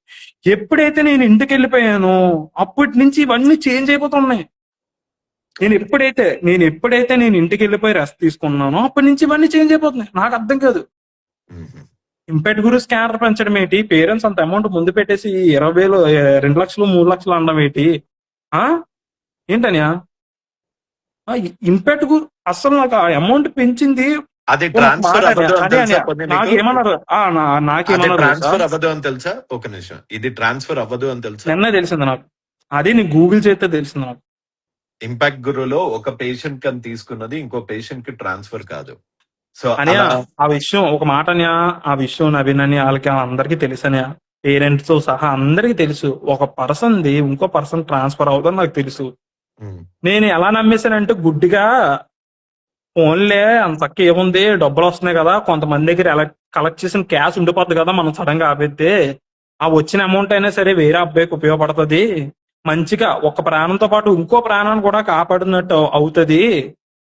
ఎప్పుడైతే నేను ఇంటికి వెళ్ళిపోయానో అప్పటి నుంచి ఇవన్నీ చేంజ్ అయిపోతున్నాయి. నేను ఎప్పుడైతే ఇంటికి వెళ్ళిపోయి రెస్ట్ తీసుకున్నానో అప్పటి నుంచి ఇవన్నీ చేంజ్ అయిపోతున్నాయి. నాకు అర్థం కాదు.
మ్మ్.
ఇంపెట్ గురు స్కానర్ పెంచడం ఏంటి, పేరెంట్స్ అంత అమౌంట్ ముందు పెట్టేసి 20,000 2 లక్షలు 3 లక్షలు అనడం ఏంటి? ఆ ఏంటనియా ఇంపెట్ గురు అసలు నాకు ఆ అమౌంట్ పెంచింది.
అది
ఓ నాకు మాట
ట్రాన్స్ఫర్
అనియా
అవ్వదు అని
అని
తెలుసా
అనియా
పొంది నీకు?
నాకేమన్నారు
అది
నాకేమన్నారు తెలుసా?
ట్రాన్స్ఫర్ అవ్వదు అని తెలుసా? ఒక నిమిషం, ఇది ట్రాన్స్ఫర్ అవ్వదు అని తెలుసా?
నిన్నే తెలిసింది నాకు. అదే నీ గూగుల్ చేస్తే తెలిసింది నాకు.
ఇంపాక్ట్ గురులో ఒక పేషెంట్ కని తీసుకున్నది ఇంకో పేషెంట్ కి ట్రాన్స్ఫర్ కాదు. సో
అనియా
అలా
ఆ విషయం ఒక మాట అనియా, ఆ విషయం నవీన్ అని వాళ్ళకి అందరికీ తెలుసు అనియా, పేరెంట్స్ తో సహా అందరికీ తెలుసు. ఒక పర్సన్ ది ఇంకో పర్సన్ ట్రాన్స్ఫర్ అవుతుందని నాకు తెలుసు.
మ్మ్.
నేను ఎలా నమ్మేశానంటే గుడ్డిగా, ఫోన్లే అంత తక్కువ ఏముంది, డబ్బులు వస్తున్నాయి కదా, కొంతమంది దగ్గర కలెక్ట్ చేసిన క్యాష్ ఉండిపోద్ది కదా, మనం సడన్ గా ఆపేస్తే ఆ వచ్చిన అమౌంట్ అయినా సరే వేరే అబ్బాయికి ఉపయోగపడుతుంది, మంచిగా ఒక ప్రాణంతో పాటు ఇంకో ప్రాణాన్ని కూడా కాపాడినట్టు అవుతుంది,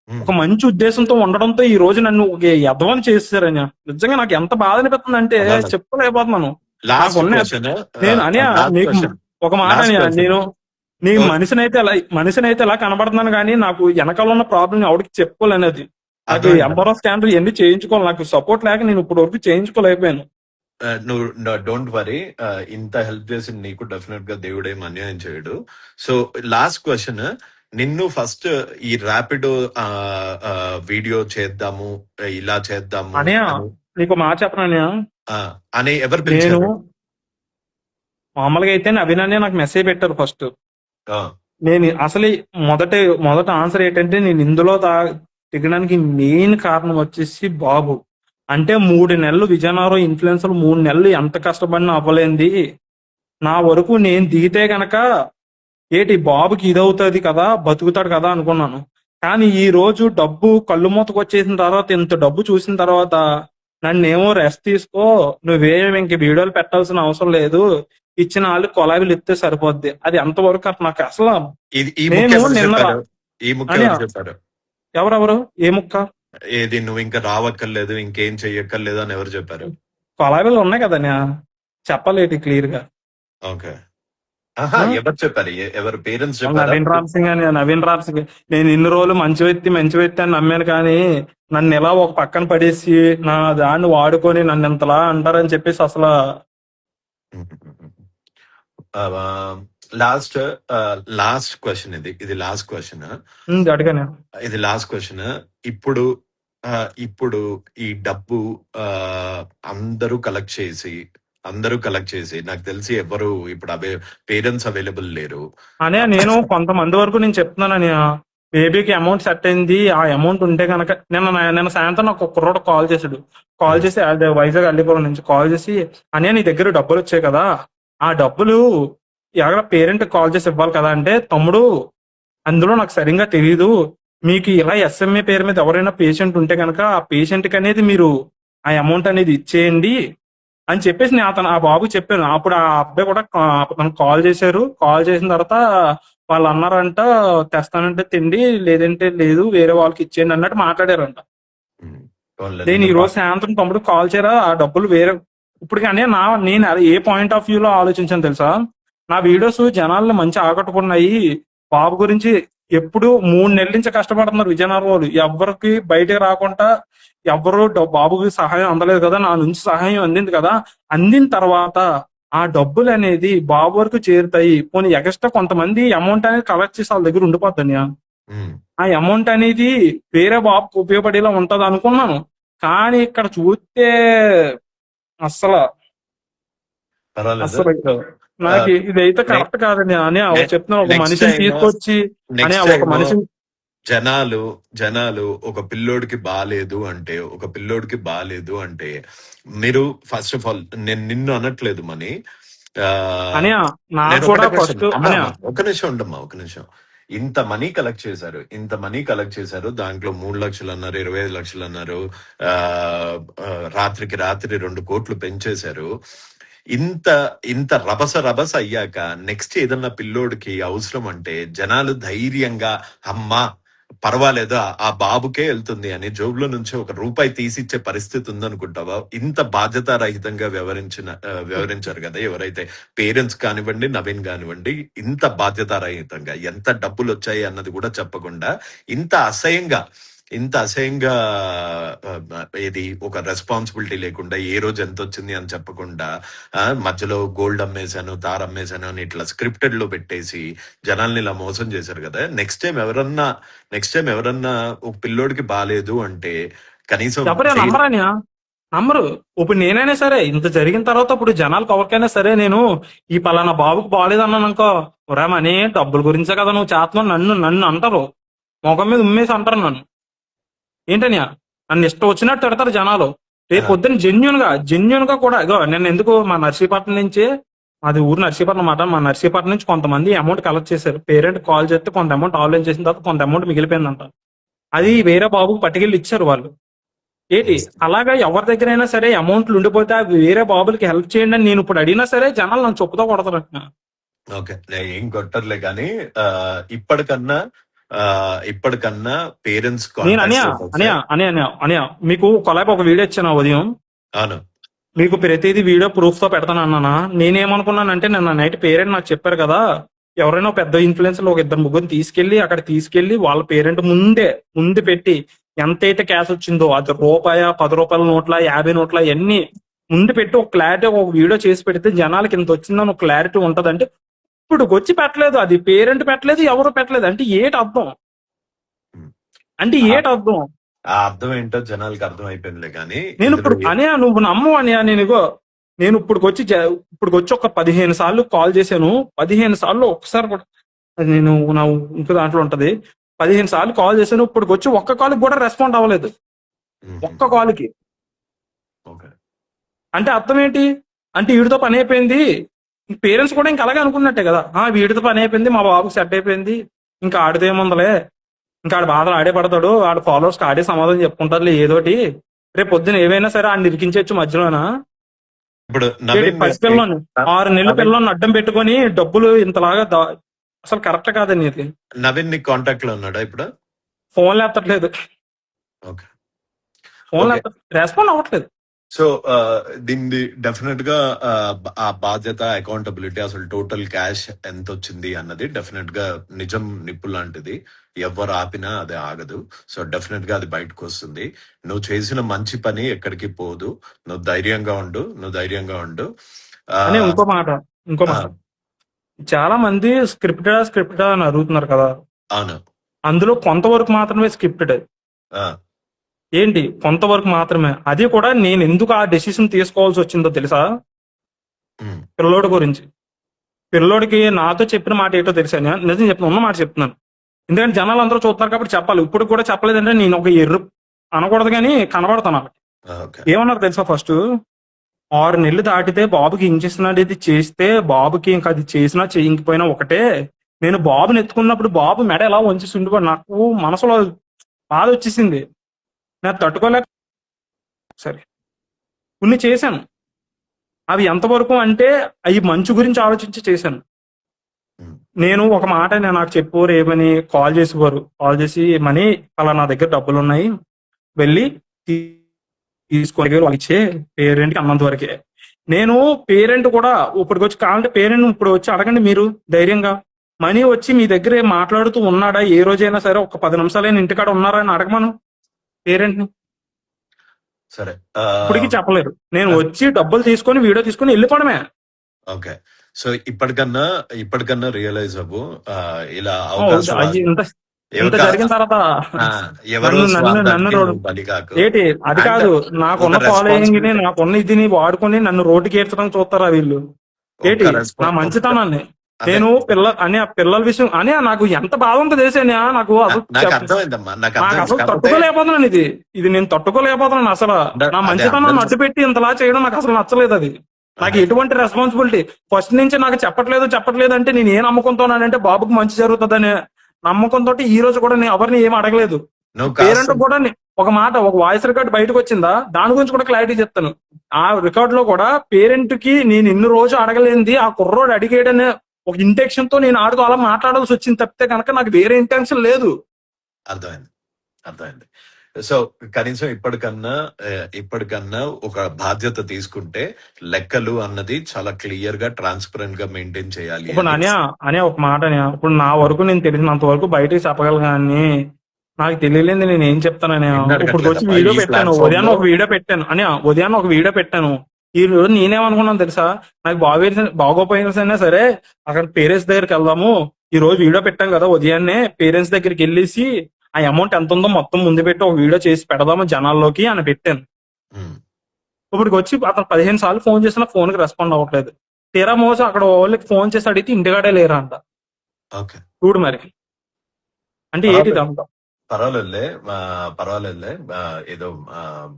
మ్మ్.
ఒక మంచి ఉద్దేశంతో ఉండడంతో ఈ రోజు నన్ను ఒక ఎదవని చేస్తారని నిజంగా నాకు ఎంత బాధ అనిపిస్తుంది అంటే
అలాగే
చెప్పలేకపోతున్నాను.
లాస్ట్
నాకున్న
క్వశ్చన్,
నేను అనియా
లాస్ట్
నీకు
క్వశ్చన్,
ఒక మాట
లాస్ట్
అనియా,
క్వశ్చన్.
నేను నీ మనిషినైతే ఎలా కనబడుతున్నాను కానీ నాకు వెనకాల ఉన్న ప్రాబ్లం ఎవరికి చెప్పుకోలేనది. నాకు
అర్థమైంది.
ఎంఆర్ఓ స్కానర్ ఇవన్నీ చేయించుకోవాలి, నాకు సపోర్ట్ లేక నేను ఇప్పుడు వరకు చేయించుకోలేకపోయాను.
నువ్వు డోంట్ వరీ, ఇంత హెల్ప్ చేసి నీకు డెఫినెట్ గా దేవుడేం అన్యాయం చేయడు. సో లాస్ట్ క్వశ్చన్, నిన్ను ఫస్ట్ ఈ ర్యాపిడో వీడియో చేద్దాము, ఇలా చేద్దాము
అనియా
అని
నీకు మాట చెప్పననియా,
ఆ, అని ఎవరు
నేను
పిలిచారు?
మామూలుగా అయితే నవీన్ అనే నాకు మెసేజ్ పెట్టారు ఫస్ట్.
ఆ,
నేను అసలు మొదట ఆన్సర్ ఏంటంటే నేను ఇందులో దిగడానికి మెయిన్ కారణం వచ్చేసి బాబు. అంటే 3 నెలలు విజయనగరం ఇన్ఫ్లుయెన్సర్ 3 నెలలు ఎంత కష్టపడినా అవ్వలేంది, నా వరకు నేను దిగితే గనక ఏంటి బాబుకి ఇదవుతుంది కదా, బతుకుతాడు కదా అనుకున్నాను. కానీ ఈ రోజు డబ్బు కళ్ళు మూతకు వచ్చేసిన తర్వాత, ఇంత డబ్బు చూసిన తర్వాత నన్నేమో రెస్ట్ తీసుకో, నువ్వేం ఇంక వీడియోలు పెట్టాల్సిన అవసరం లేదు, ఇచ్చిన వాళ్ళు కొలాబీలు ఇస్తే సరిపోద్ది. అది ఎంతవరకు నాకు అసలు
ఈ ముక్క
నేను
ఎవరు
నిన్న
చెప్పారు? ఈ ముక్క
అని
ఎవరు చెప్పారు?
ఎవరెవరు ఏ ముక్క
ఏది నువ్వు ఇంకా రావక్కర్లేదు, ఇంకేం చెయ్యక్కర్లేదు అని ఎవరు చెప్పారు?
కొలాబీలు ఉన్నాయి కదా చెప్పలేటి క్లియర్ గా.
ఓకే. ఆహా,
ఆ?
ఎవరు చెప్పారు? ఎవరు పేరెంట్స్ చెప్పారా?
నవీన్ రామ్ సింగ్ నేను ఇన్ని రోజులు మంచి వ్యక్తి అని నమ్మాను, కానీ నన్ను ఇలా ఒక పక్కన పడేసి నా దాన్ని వాడుకొని నన్ను ఇంతలా అంటారని చెప్పేసి అసలు
లాస్ట్ లాస్ట్ క్వశ్చన్, ఇది లాస్ట్ క్వశ్చన్,
అడిగాను.
ఇది లాస్ట్ క్వశ్చన్. ఇప్పుడు ఇప్పుడు ఈ డబ్బు అందరూ కలెక్ట్ చేసి నాకు తెలిసి ఎవరు ఇప్పుడు పేరెంట్స్ అవైలబుల్ లేరు.
అనే నేను కొంతమంది వరకు నేను చెప్తున్నానని, బేబీకి అమౌంట్ సెట్ అయింది, ఆ అమౌంట్ ఉంటే కనుక నిన్న సాయంత్రం నాకు ఒక కుర్రోడు కాల్ చేసి అదే వైజాగ్ అల్లిపురం నుంచి కాల్ చేసి, అనే నీ దగ్గర డబ్బులు వచ్చాయి కదా, ఆ డబ్బులు ఎవరైనా పేరెంట్ కాల్ చేసి ఇవ్వాలి కదా అంటే, తమ్ముడు అందులో నాకు సరిగ్గా తెలియదు, మీకు ఇలా ఎస్ఎంఏ పేరు మీద ఎవరైనా పేషెంట్ ఉంటే కనుక ఆ పేషెంట్ కి అనేది మీరు ఆ అమౌంట్ అనేది ఇచ్చేయండి అని చెప్పేసి నేను ఆ బాబు చెప్పాను. అప్పుడు ఆ అబ్బాయి కూడా తనకు కాల్ చేశారు. కాల్ చేసిన తర్వాత వాళ్ళు అన్నారంట, తెస్తానంటే తిండి, లేదంటే లేదు, వేరే వాళ్ళకి ఇచ్చేయండి అన్నట్టు మాట్లాడారంట. నేను ఈ రోజు సాయంత్రం తమ్ముడు కాల్ చేయరా, ఆ డబ్బులు వేరే ఇప్పుడు కానీ నేను ఏ పాయింట్ ఆఫ్ వ్యూలో ఆలోచించాను తెలుసా, నా వీడియోస్ జనాలను మంచి ఆకట్టుకున్నాయి, బాబు గురించి ఎప్పుడు 3 నెలల నుంచి కష్టపడుతున్నారు విజయనగరం వాళ్ళు, ఎవరికి బయటకు రాకుండా, ఎవరు బాబుకి సహాయం అందలేదు కదా, నా నుంచి సహాయం అందింది కదా, అందిన తర్వాత ఆ డబ్బులు అనేది బాబు వరకు చేరుతాయి, పోనీ ఎక్స్ట్రా కొంతమంది అమౌంట్ అనేది కలెక్ట్ చేసి వాళ్ళ దగ్గర ఉండిపోద్దని, ఆ అమౌంట్ అనేది వేరే బాబుకు ఉపయోగపడేలా ఉంటది అనుకున్నాను. కానీ ఇక్కడ చూస్తే అస్సలు నాకు ఇదైతే కరెక్ట్ కాదండి అని చెప్తున్నాను. ఒక మనిషిని తీసుకొచ్చి ఒక మనిషిని
జనాలు ఒక పిల్లోడికి బాలేదు అంటే మీరు ఫస్ట్ ఆఫ్ ఆల్, నేను నిన్ను అనట్లేదు మని, ఆ,
అని నాకు
నేను
కూడా
ఒకటే క్వశ్చన్
ఫస్ట్
అమ్మా
అని
అమ్మా ఒక నిమిషం ఉండమ్మా ఒక నిమిషం. ఇంత మనీ కలెక్ట్ చేశారు, దాంట్లో 3 లక్షలు అన్నారు, 25 లక్షలు అన్నారు, ఆ, ఆ, రాత్రికి రాత్రి 2 కోట్లు పెంచేశారు. ఇంత ఇంత రభస రభస అయ్యాక నెక్స్ట్ ఏదన్నా పిల్లోడికి అవసరం అంటే జనాలు ధైర్యంగా అమ్మా పర్వాలేదు ఆ బాబుకే వెళ్తుంది అని జోబులో నుంచి ఒక 1 రూపాయి తీసిచ్చే పరిస్థితి ఉందనుకుంటావా? ఇంత బాధ్యతారహితంగా వ్యవహరించారు కదా ఎవరైతే పేరెంట్స్ కానివ్వండి, నవీన్ కానివ్వండి. ఇంత బాధ్యతారహితంగా ఎంత డబ్బులు వచ్చాయి అన్నది కూడా చెప్పకుండా ఇంత అసహ్యంగా ఏది ఒక రెస్పాన్సిబిలిటీ లేకుండా ఏ రోజు ఎంత వచ్చింది అని చెప్పకుండా మధ్యలో గోల్డ్ అమ్మేశాను, తార్ అమ్మేశాను అని ఇట్లా స్క్రిప్టెడ్ లో పెట్టేసి జనాల్ని ఇలా మోసం చేశారు కదా. నెక్స్ట్ టైం ఎవరన్నా ఒక పిల్లోడికి బాలేదు అంటే కనీసం
ఎవరే
జైలు.
నమ్మరని నమ్మరు. ఇప్పుడు నేనైనా సరే ఇంత జరిగిన తర్వాత ఇప్పుడు జనాలకు ఎవరికైనా సరే నేను ఈ పలానా బాబుకు బాగాలేదన్నాను అనుకో, ఒరేమని డబ్బుల గురించే కదా నువ్వు చేస్తున్నావు నన్ను నన్ను అంటారు, మొఖం మీద ఉమ్మేసి అంటారు నన్ను. ఏంటని నన్ను ఇష్టం వచ్చినట్టు తిడతారు జనాలు. రేపు
ఆ,
పొద్దున్న జెన్యున్ గా కూడా ఇగో నేను ఎందుకు మా నర్సీపట్నం నుంచి, అది ఊరు నర్సీపట్నం మాట, మా నర్సీపట్నం నుంచి కొంతమంది అమౌంట్ కలెక్ట్ చేశారు. పేరెంట్ కాల్ చేస్తే కొంత అమౌంట్ ఆన్లైన్ చేసిన తర్వాత కొంత అమౌంట్ మిగిలిపోయిందంట. అది వేరే బాబుకు పట్టుకెళ్ళి ఇచ్చారు వాళ్ళు. ఏంటి అలాగా ఎవరి దగ్గర అయినా సరే అమౌంట్లు ఉండిపోతే అవి వేరే బాబులకి హెల్ప్ చేయండి అని నేను ఇప్పుడు అడిగినా సరే జనాలు నన్ను చెప్పుతో కొడతారు.
ఓకే, నేను ఏం కొట్టర్లే కానీ ఆ, ఇప్పటికన్నా ఇప్పటికన్నా పేరెంట్స్
నేను అనియా
కాంటాక్ట్ వస్తే.
అనియా అనియా అనియా అనియా మీకు కొలాబ్ ఒక వీడియో ఇచ్చాను ఉదయం,
అవును.
మీకు ప్రతిదీ వీడియో ప్రూఫ్ తో పెడతాను అన్నానా. నేనేమనుకున్నానంటే నిన్న నైట్ పేరెంట్ నాకు చెప్పారు కదా, ఎవరైనా పెద్ద ఇన్ఫ్లుయెన్సర్ ఒక 2 ముగ్గురు తీసుకెళ్లి వాళ్ళ పేరెంట్ ముందు పెట్టి ఎంతైతే క్యాష్ వచ్చిందో అది రూపాయ, 10 రూపాయల నోట్ల, 50 నోట్ల అన్ని ముందు పెట్టి ఒక క్లారిటీ ఒక వీడియో చేసి పెడితే జనాలకి ఇంత వచ్చిందని ఒక క్లారిటీ ఉంటది. అంటే ఇప్పుడు వచ్చి పెట్టలేదు, అది పేరెంట్ పెట్టలేదు, ఎవరు పెట్టలేదు అంటే ఏటి అర్థం? అంటే
ఆ
ఏటి అర్థం?
ఆ అర్థం ఏంటో జనాలకి అర్థం అయిపోయిందిలే కానీ
నేను
ఇందులో
ఇప్పుడు అనియా నువ్వు నమ్ము అనియా, నేను ఇప్పుడు వచ్చి ఒక 15 సార్లు కాల్ చేశాను. 15 సార్లు ఒక్కసారి కూడా అది నేను నా ఇంకో దాంట్లో ఉంటది, 15 సార్లు కాల్ చేశాను. ఇప్పుడు వచ్చి ఒక్క కాల్ కూడా రెస్పాండ్ అవ్వలేదు, ఒక్క కాల్కి.
ఓకే.
అంటే అర్థం ఏంటి? అంటే వీడితో పని అయిపోయింది. పేరెంట్స్ కూడా ఇంకా అలాగే అనుకున్నట్టే కదా, వీడితో పని అయిపోయింది, మా బాబుకి సెట్ అయిపోయింది, ఇంకా ఆడితేముందలే, ఇంకా ఆడ బాధలు ఆడే పడతాడు, ఆడ ఫాలోవర్స్ ఆడే సమాధానం చెప్పుకుంటారులే ఏదోటి, రేపు పొద్దున ఏవైనా సరే ఆడిని ఇరికించవచ్చు మధ్యలోనా.
ఇప్పుడు
ఏంటి
నవీన్
పసిపిల్లని 6 నెలల
నవీన్
పిల్లల్ని అడ్డం పెట్టుకొని డబ్బులు ఇంతలాగా అసలు కరెక్ట్ కాదండి ఇది.
నవీన్ నీ కాంటాక్ట్ లో ఉన్నాడా ఇప్పుడు?
ఫోన్లు ఎత్తట్లేదు,
ఓకే.
ఫోన్లు
ఓకే.
రెస్పాండ్ అవ్వట్లేదు.
సో దీన్ని డెఫినెట్ గా ఆ బాధ్యత, అకౌంటబిలిటీ, అసలు టోటల్ క్యాష్ ఎంత వచ్చింది అన్నది డెఫినెట్ గా నిజం నిప్పు లాంటిది. ఎవరు ఆపినా అది ఆగదు. సో డెఫినెట్ గా అది బయటకు వస్తుంది. నువ్వు చేసిన మంచి పని ఎక్కడికి పోదు. నువ్వు ధైర్యంగా ఉండు. ఆ,
అని ఇంకో మాట
ఆ,
చాలా మంది స్క్రిప్టెడ్ అని అడుగుతున్నారు కదా,
అవును.
అందులో కొంతవరకు మాత్రమే స్క్రిప్టెడ్.
ఆ,
ఏంటి కొంతవరకు మాత్రమే, అది కూడా నేను ఎందుకు ఆ డెసిషన్ తీసుకోవాల్సి వచ్చిందో తెలుసా?
ఉమ్,
పిల్లోడి గురించి. పిల్లోడికి నాతో చెప్పిన మాట ఏంటో తెలుసా? నిజం చెప్తున్నా, ఉన్న మాట చెప్తున్నాను. ఎందుకంటే జనాలు అందరూ చూస్తున్నారు కాబట్టి చెప్పాలి. ఇప్పుడు కూడా చెప్పలేదంటే నేను ఒక ఎర్రు అనకూడదు కానీ కనబడతాను.
ఓకే.
ఏమన్నారు తెలుసా? ఫస్ట్ 6 నెలలు దాటితే బాబుకి ఇంజక్షన్ అనేది చేస్తే బాబుకి ఇంకా అది చేసినా చేయింకపోయినా ఒకటే. నేను బాబుని ఎత్తుకున్నప్పుడు బాబు మెడ ఎలా వంచేసి ఉండిపోయి నాకు మనసులో బాధ వచ్చేసింది. నేను తట్టుకోలేక సరే కొన్ని చేశాను. అవి ఎంతవరకు అంటే అవి మంచి గురించి ఆలోచించి చేశాను.
ఉమ్,
నేను ఒక మాట నాకు చెప్పారు, ఏమని కాల్ చేసి మనీ అలా నా దగ్గర డబ్బులు ఉన్నాయి, వెళ్ళి తీసుకొని వాళ్ళు ఇచ్చే పేరెంట్కి అన్నంత వరకే. నేను పేరెంట్ కూడా ఇప్పుడు వచ్చి కావాలంటే పేరెంట్ ఇప్పుడు వచ్చి అడగండి మీరు ధైర్యంగా, మనీ వచ్చి మీ దగ్గర మాట్లాడుతూ ఉన్నాడా ఏ రోజైనా సరే, ఒక 10 నిమిషాలైనా ఇంటికాడ ఉన్నారా అని అడగమను పేరెంట్ ని.
సరే.
ఇప్పటికీ చెప్పలేరు. నేను వచ్చి డబ్బులు తీసుకొని వీడియో తీసుకొని వెళ్ళిపోవడమే.
ఓకే. సో ఇప్పటికన్నా రియలైజ్ అవ్వు. ఇలా
అయ్యి ఇంత
ఎవక-
జరిగిన తర్వాత
ఆ, ఎవరో
నన్ను
స్వార్థానికి
రోడ్డు
నువ్వు బలి కాకు.
ఏంటి అది
And
కాదు, నాకున్న
ఒక
ఫాలోయింగ్ ని
responsibility-
నాకున్న ఇదిని వాడుకొని నన్ను రోడ్డుకి ఏడ్చడం చూస్తారా వీళ్ళు? ఏంటి నా మంచితనాన్ని
అదే.
నేను ఆ పిల్లల విషయం అని నాకు ఎంత బాధ ఉందో తెలిసేనా నాకు అసలు
నాకు అర్థమైందమ్మా, నాకు
నాకు అసలు
అర్థమైంది. కాకపోతే
తట్టుకోలేకపోతున్నాను. ఇది నేను తట్టుకోలేకపోతున్నాను అసలు.
అదే
నా మంచితనాన్ని
అర్థం
అడ్డు పెట్టి ఇంతలా చేయడం నాకు అసలు నచ్చలేదు. అది నాకు
అదే
ఎటువంటి రెస్పాన్సిబిలిటీ ఫస్ట్ నుంచి నాకు చెప్పట్లేదు అంటే నేను ఏ నమ్మకంతోనంటే బాబుకి మంచి జరుగుతుందనే నమ్మకంతో ఈ రోజు కూడా నేను ఎవరిని ఏం అడగలేదు.
నువ్వు
పేరెంట్
కాస్త
కూడా ఒక మాట ఒక వాయిస్ రికార్డ్ బయటకు వచ్చిందా దాని గురించి కూడా క్లారిటీ చెప్తాను. ఆ రికార్డ్ లో కూడా పేరెంట్ కి నేను ఇన్ని రోజు అడగలేంది ఆ కుర్రోడు అడిగేడనే ఒక ఇంటెన్షన్ తో నేను ఆడుతూ అలా మాట్లాడాల్సి వచ్చింది తప్పితే కనుక నాకు వేరే ఇంటెన్షన్ లేదు.
అర్థమైంది అర్థమైంది. సో కనీసం ఇప్పటికన్నా ఒక బాధ్యత తీసుకుంటే లెక్కలు అన్నది చాలా క్లియర్ గా ట్రాన్స్పరెంట్ గా మెయింటైన్ చేయాలి
ఇప్పుడు
అని.
అనే ఒక మాట ఇప్పుడు నా వరకు నేను తెలిసినంత వరకు బయటికి చెప్పగలను కానీ నాకు తెలియలేదు నేను ఏం చెప్తానని
నిన్ను
ఇప్పుడు వచ్చి
అడగట్లేదమ్మా
వీడియో
ఈ
పెట్టాను
ప్లాట్ఫామ్
ఉదయాన్నే
లో.
ఒక వీడియో పెట్టాను ఉదయాన్నే ఒక వీడియో పెట్టాను. ఈ రోజు నేనేమనుకున్నాను తెలుసా నాకు బాగోపోయినా సరే అక్కడ పేరెంట్స్ దగ్గరికి వెళ్దాము. ఈ రోజు వీడియో పెట్టాం కదా ఉదయాన్నే పేరెంట్స్ దగ్గరికి వెళ్ళేసి ఆ అమౌంట్ ఎంత ఉందో మొత్తం ముందు పెట్టి ఒక వీడియో చేసి పెడదాము జనాల్లోకి అని పెట్టాను.
ఉమ్,
ఇప్పుడు వచ్చి అతను 15 సార్లు ఫోన్ చేసినా ఫోన్ కి రెస్పాండ్ అవ్వట్లేదు. తీరా మోసం అక్కడ వాళ్ళకి ఫోన్ చేసి అడిగితే ఇంటికాడే లేరంట.
ఓకే
చూడు మరి అంటే ఏంటి
పర్వాలేదు
ఇదంతా?
పర్వాలేదులే పర్వాలేదులే ఏదో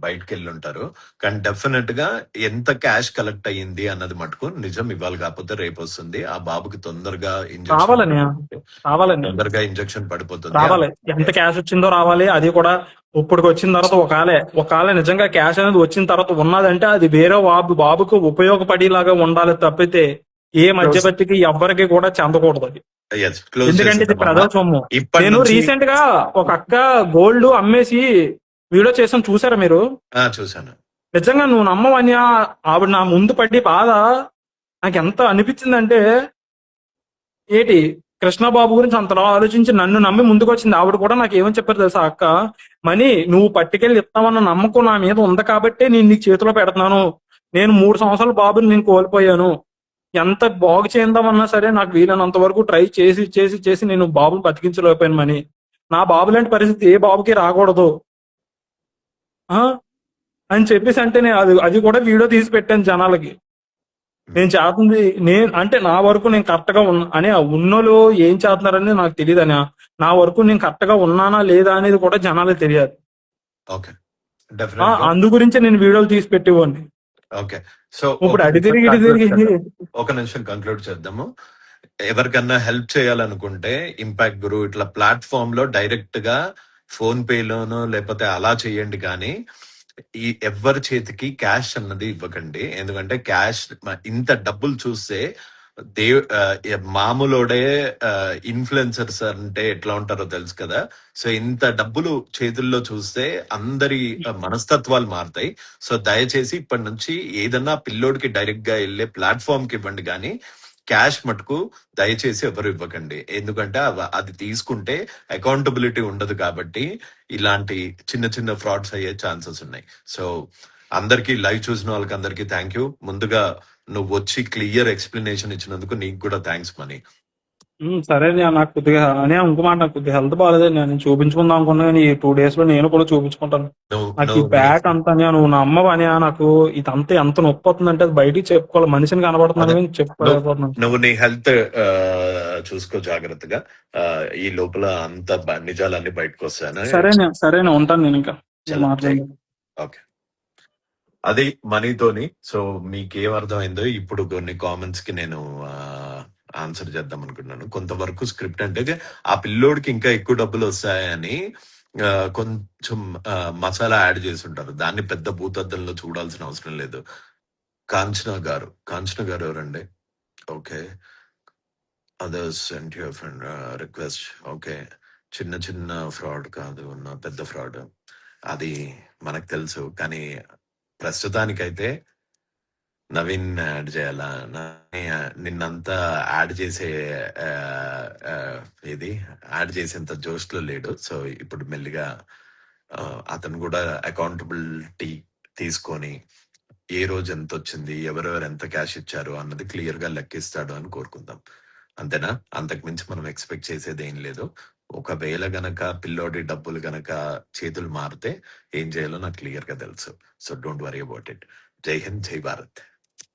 బయటకు వెళ్ళి ఉంటారు. కానీ డెఫినెట్ గా ఎంత క్యాష్ కలెక్ట్ అయ్యింది అన్నది మటుకు నిజం. ఇవ్వాలి కాకపోతే రేపు వస్తుంది. ఆ బాబుకి తొందరగా
రావాలని
తొందరగా ఇంజెక్షన్ పడిపోతుంది.
రావాలి ఎంత క్యాష్ వచ్చిందో రావాలి. అది కూడా ఇప్పుడు వచ్చిన తర్వాత ఒకవేళ నిజంగా క్యాష్ అనేది వచ్చిన తర్వాత ఉన్నదంటే అది వేరే బాబుకు ఉపయోగపడేలాగా ఉండాలి తప్పితే ఏ మధ్యవర్తికి ఎవ్వరికి కూడా చెందకూడదు అది.
క్లోజ్
ఎందుకంటే ఇది ప్రజల సొమ్ము.
ఇప్పటి
నేను
నుంచి
రీసెంట్ గా ఒక అక్క గోల్డ్ అమ్మేసి వీడియో చేసాను చూసారా మీరు?
చూసాను.
నిజంగా నువ్వు నమ్మవని ఆవిడ నా ముందు పడి బాధ నాకు ఎంత అనిపించిందంటే ఏంటి కృష్ణబాబు గురించి అంతలా ఆలోచించి నన్ను నమ్మి ముందుకు వచ్చింది. ఆవిడ కూడా నాకు ఏమని చెప్పారు తెలుసా అక్క, మనీ నువ్వు పట్టుకెళ్ళి ఇస్తామన్న నమ్మకం నా మీద ఉంది కాబట్టి నేను నీకు చేతిలో పెడతాను. నేను 3 సంవత్సరాల బాబుని నేను కోల్పోయాను. ఎంత బాగు చేద్దామన్నా సరే నాకు వీలైనంత వరకు ట్రై చేసి చేసి చేసి నేను బాబుని బతికించలేకపోయాను. మనీ నా బాబు లాంటి పరిస్థితి ఏ బాబుకి రాకూడదు అని చెప్పేసి అంటే నేను అది కూడా వీడియో తీసి పెట్టాను జనాలకి. నేను చేస్తుంది అంటే నా వరకు నేను కరెక్ట్ గా అనే ఉన్నోళ్ళు ఏం చేస్తున్నారని నాకు తెలియదు అని నా వరకు నేను కరెక్ట్ గా ఉన్నానా లేదా అనేది కూడా జనాలకు తెలియదు. అందు గురించి నేను వీడియోలు తీసి పెట్టేవాడిని.
ఓకే సో
ఇప్పుడు అడి తిరిగి
ఒక నిమిషం కంక్లూడ్ చేద్దాము. ఎవరికన్నా హెల్ప్ చేయాలనుకుంటే ఇంపాక్ట్ గురు ఇట్లా ప్లాట్ఫామ్ లో డైరెక్ట్ గా ఫోన్ పే లోనో లేకపోతే అలా చేయండి. కానీ ఈ ఎవరి చేతికి క్యాష్ అన్నది ఇవ్వకండి. ఎందుకంటే క్యాష్ ఇంత డబ్బులు చూస్తే మామూలుడే ఇన్ఫ్లుయెన్సర్స్ అంటే ఎట్లా ఉంటారో తెలుసు కదా. సో ఇంత డబ్బులు చేతుల్లో చూస్తే అందరి మనస్తత్వాలు మారుతాయి. సో దయచేసి ఇప్పటి నుంచి ఏదన్నా పిల్లోడికి డైరెక్ట్ గా వెళ్ళే ప్లాట్ఫామ్ కి ఇవ్వండి. కానీ క్యాష్ మటుకు దయచేసి ఎవరు ఇవ్వకండి. ఎందుకంటే అది తీసుకుంటే అకౌంటబిలిటీ ఉండదు. కాబట్టి ఇలాంటి చిన్న చిన్న ఫ్రాడ్స్ అయ్యే ఛాన్సెస్ ఉన్నాయి. సో అందరికి లైవ్ చూసిన వాళ్ళకి అందరికి థ్యాంక్ యూ. ముందుగా నువ్వు వచ్చి క్లియర్ ఎక్స్ప్లెనేషన్ ఇచ్చినందుకు నీకు కూడా థ్యాంక్స్ మనీ.
సరే నాకు కొద్దిగా ఇంకో మాట నాకు కొద్దిగా హెల్త్ బాగాలేదు. నేను చూపించుకుందాం అనుకున్నా కానీ ఈ 2 days లో నేను కూడా చూపించుకుంటాను. నాకు ఈ బ్యాక్ అంతా నువ్వు నమ్మవని నాకు ఇదంతా ఎంత నొప్పి అవుతుందంటే అది బయటికి చెప్పుకోవాలి. మనిషిని కనబడుతున్నాను చెప్పుకోలేకపోతున్నాను.
నువ్వు నీ హెల్త్ చూసుకో జాగ్రత్తగా. ఈ లోపల అంత నిజాలన్నీ బయటకు వస్తాను.
సరేనా ఉంటాను నేను ఇంకా మాట్లాడి.
ఓకే అది మనీతోని. సో మీకేం అర్థమైందో ఇప్పుడు కొన్ని కామెంట్స్ కి నేను ఆన్సర్ చేద్దాం అనుకున్నాను. కొంతవరకు స్క్రిప్ట్ అంటే ఆ పిల్లోడికి ఇంకా ఎక్కువ డబ్బులు వస్తాయని కొంచెం మసాలా యాడ్ చేసి ఉంటారు. దాన్ని పెద్ద భూతద్దంలో చూడాల్సిన అవసరం లేదు. కాంచన గారు ఎవరండి? Okay others cent your friend request. Okay చిన్న ఫ్రాడ్ కాదు నా పెద్ద ఫ్రాడ్, అది మనకు తెలుసు. కానీ ప్రస్తుతానికైతే నవీన్ యాడ్ చేయాలా? నిన్నంతా యాడ్ చేసేంత జోష్ లో లేడు. సో ఇప్పుడు మెల్లిగా అతను కూడా అకౌంటబిలిటీ తీసుకొని ఏ రోజు ఎంత వచ్చింది, ఎవరెవరు ఎంత క్యాష్ ఇచ్చారు అన్నది క్లియర్ గా లెక్కిస్తాడు అని కోరుకుందాం. అంతేనా? అంతకు మించి మనం ఎక్స్పెక్ట్ చేసేది ఏం లేదు. ఒకవేళ గనక పిల్లోడి డబ్బులు గనక చేతులు మారితే ఏం చేయాలో నాకు క్లియర్ గా తెలుసు. So don't worry about it. జై హింద్, జై భారత్.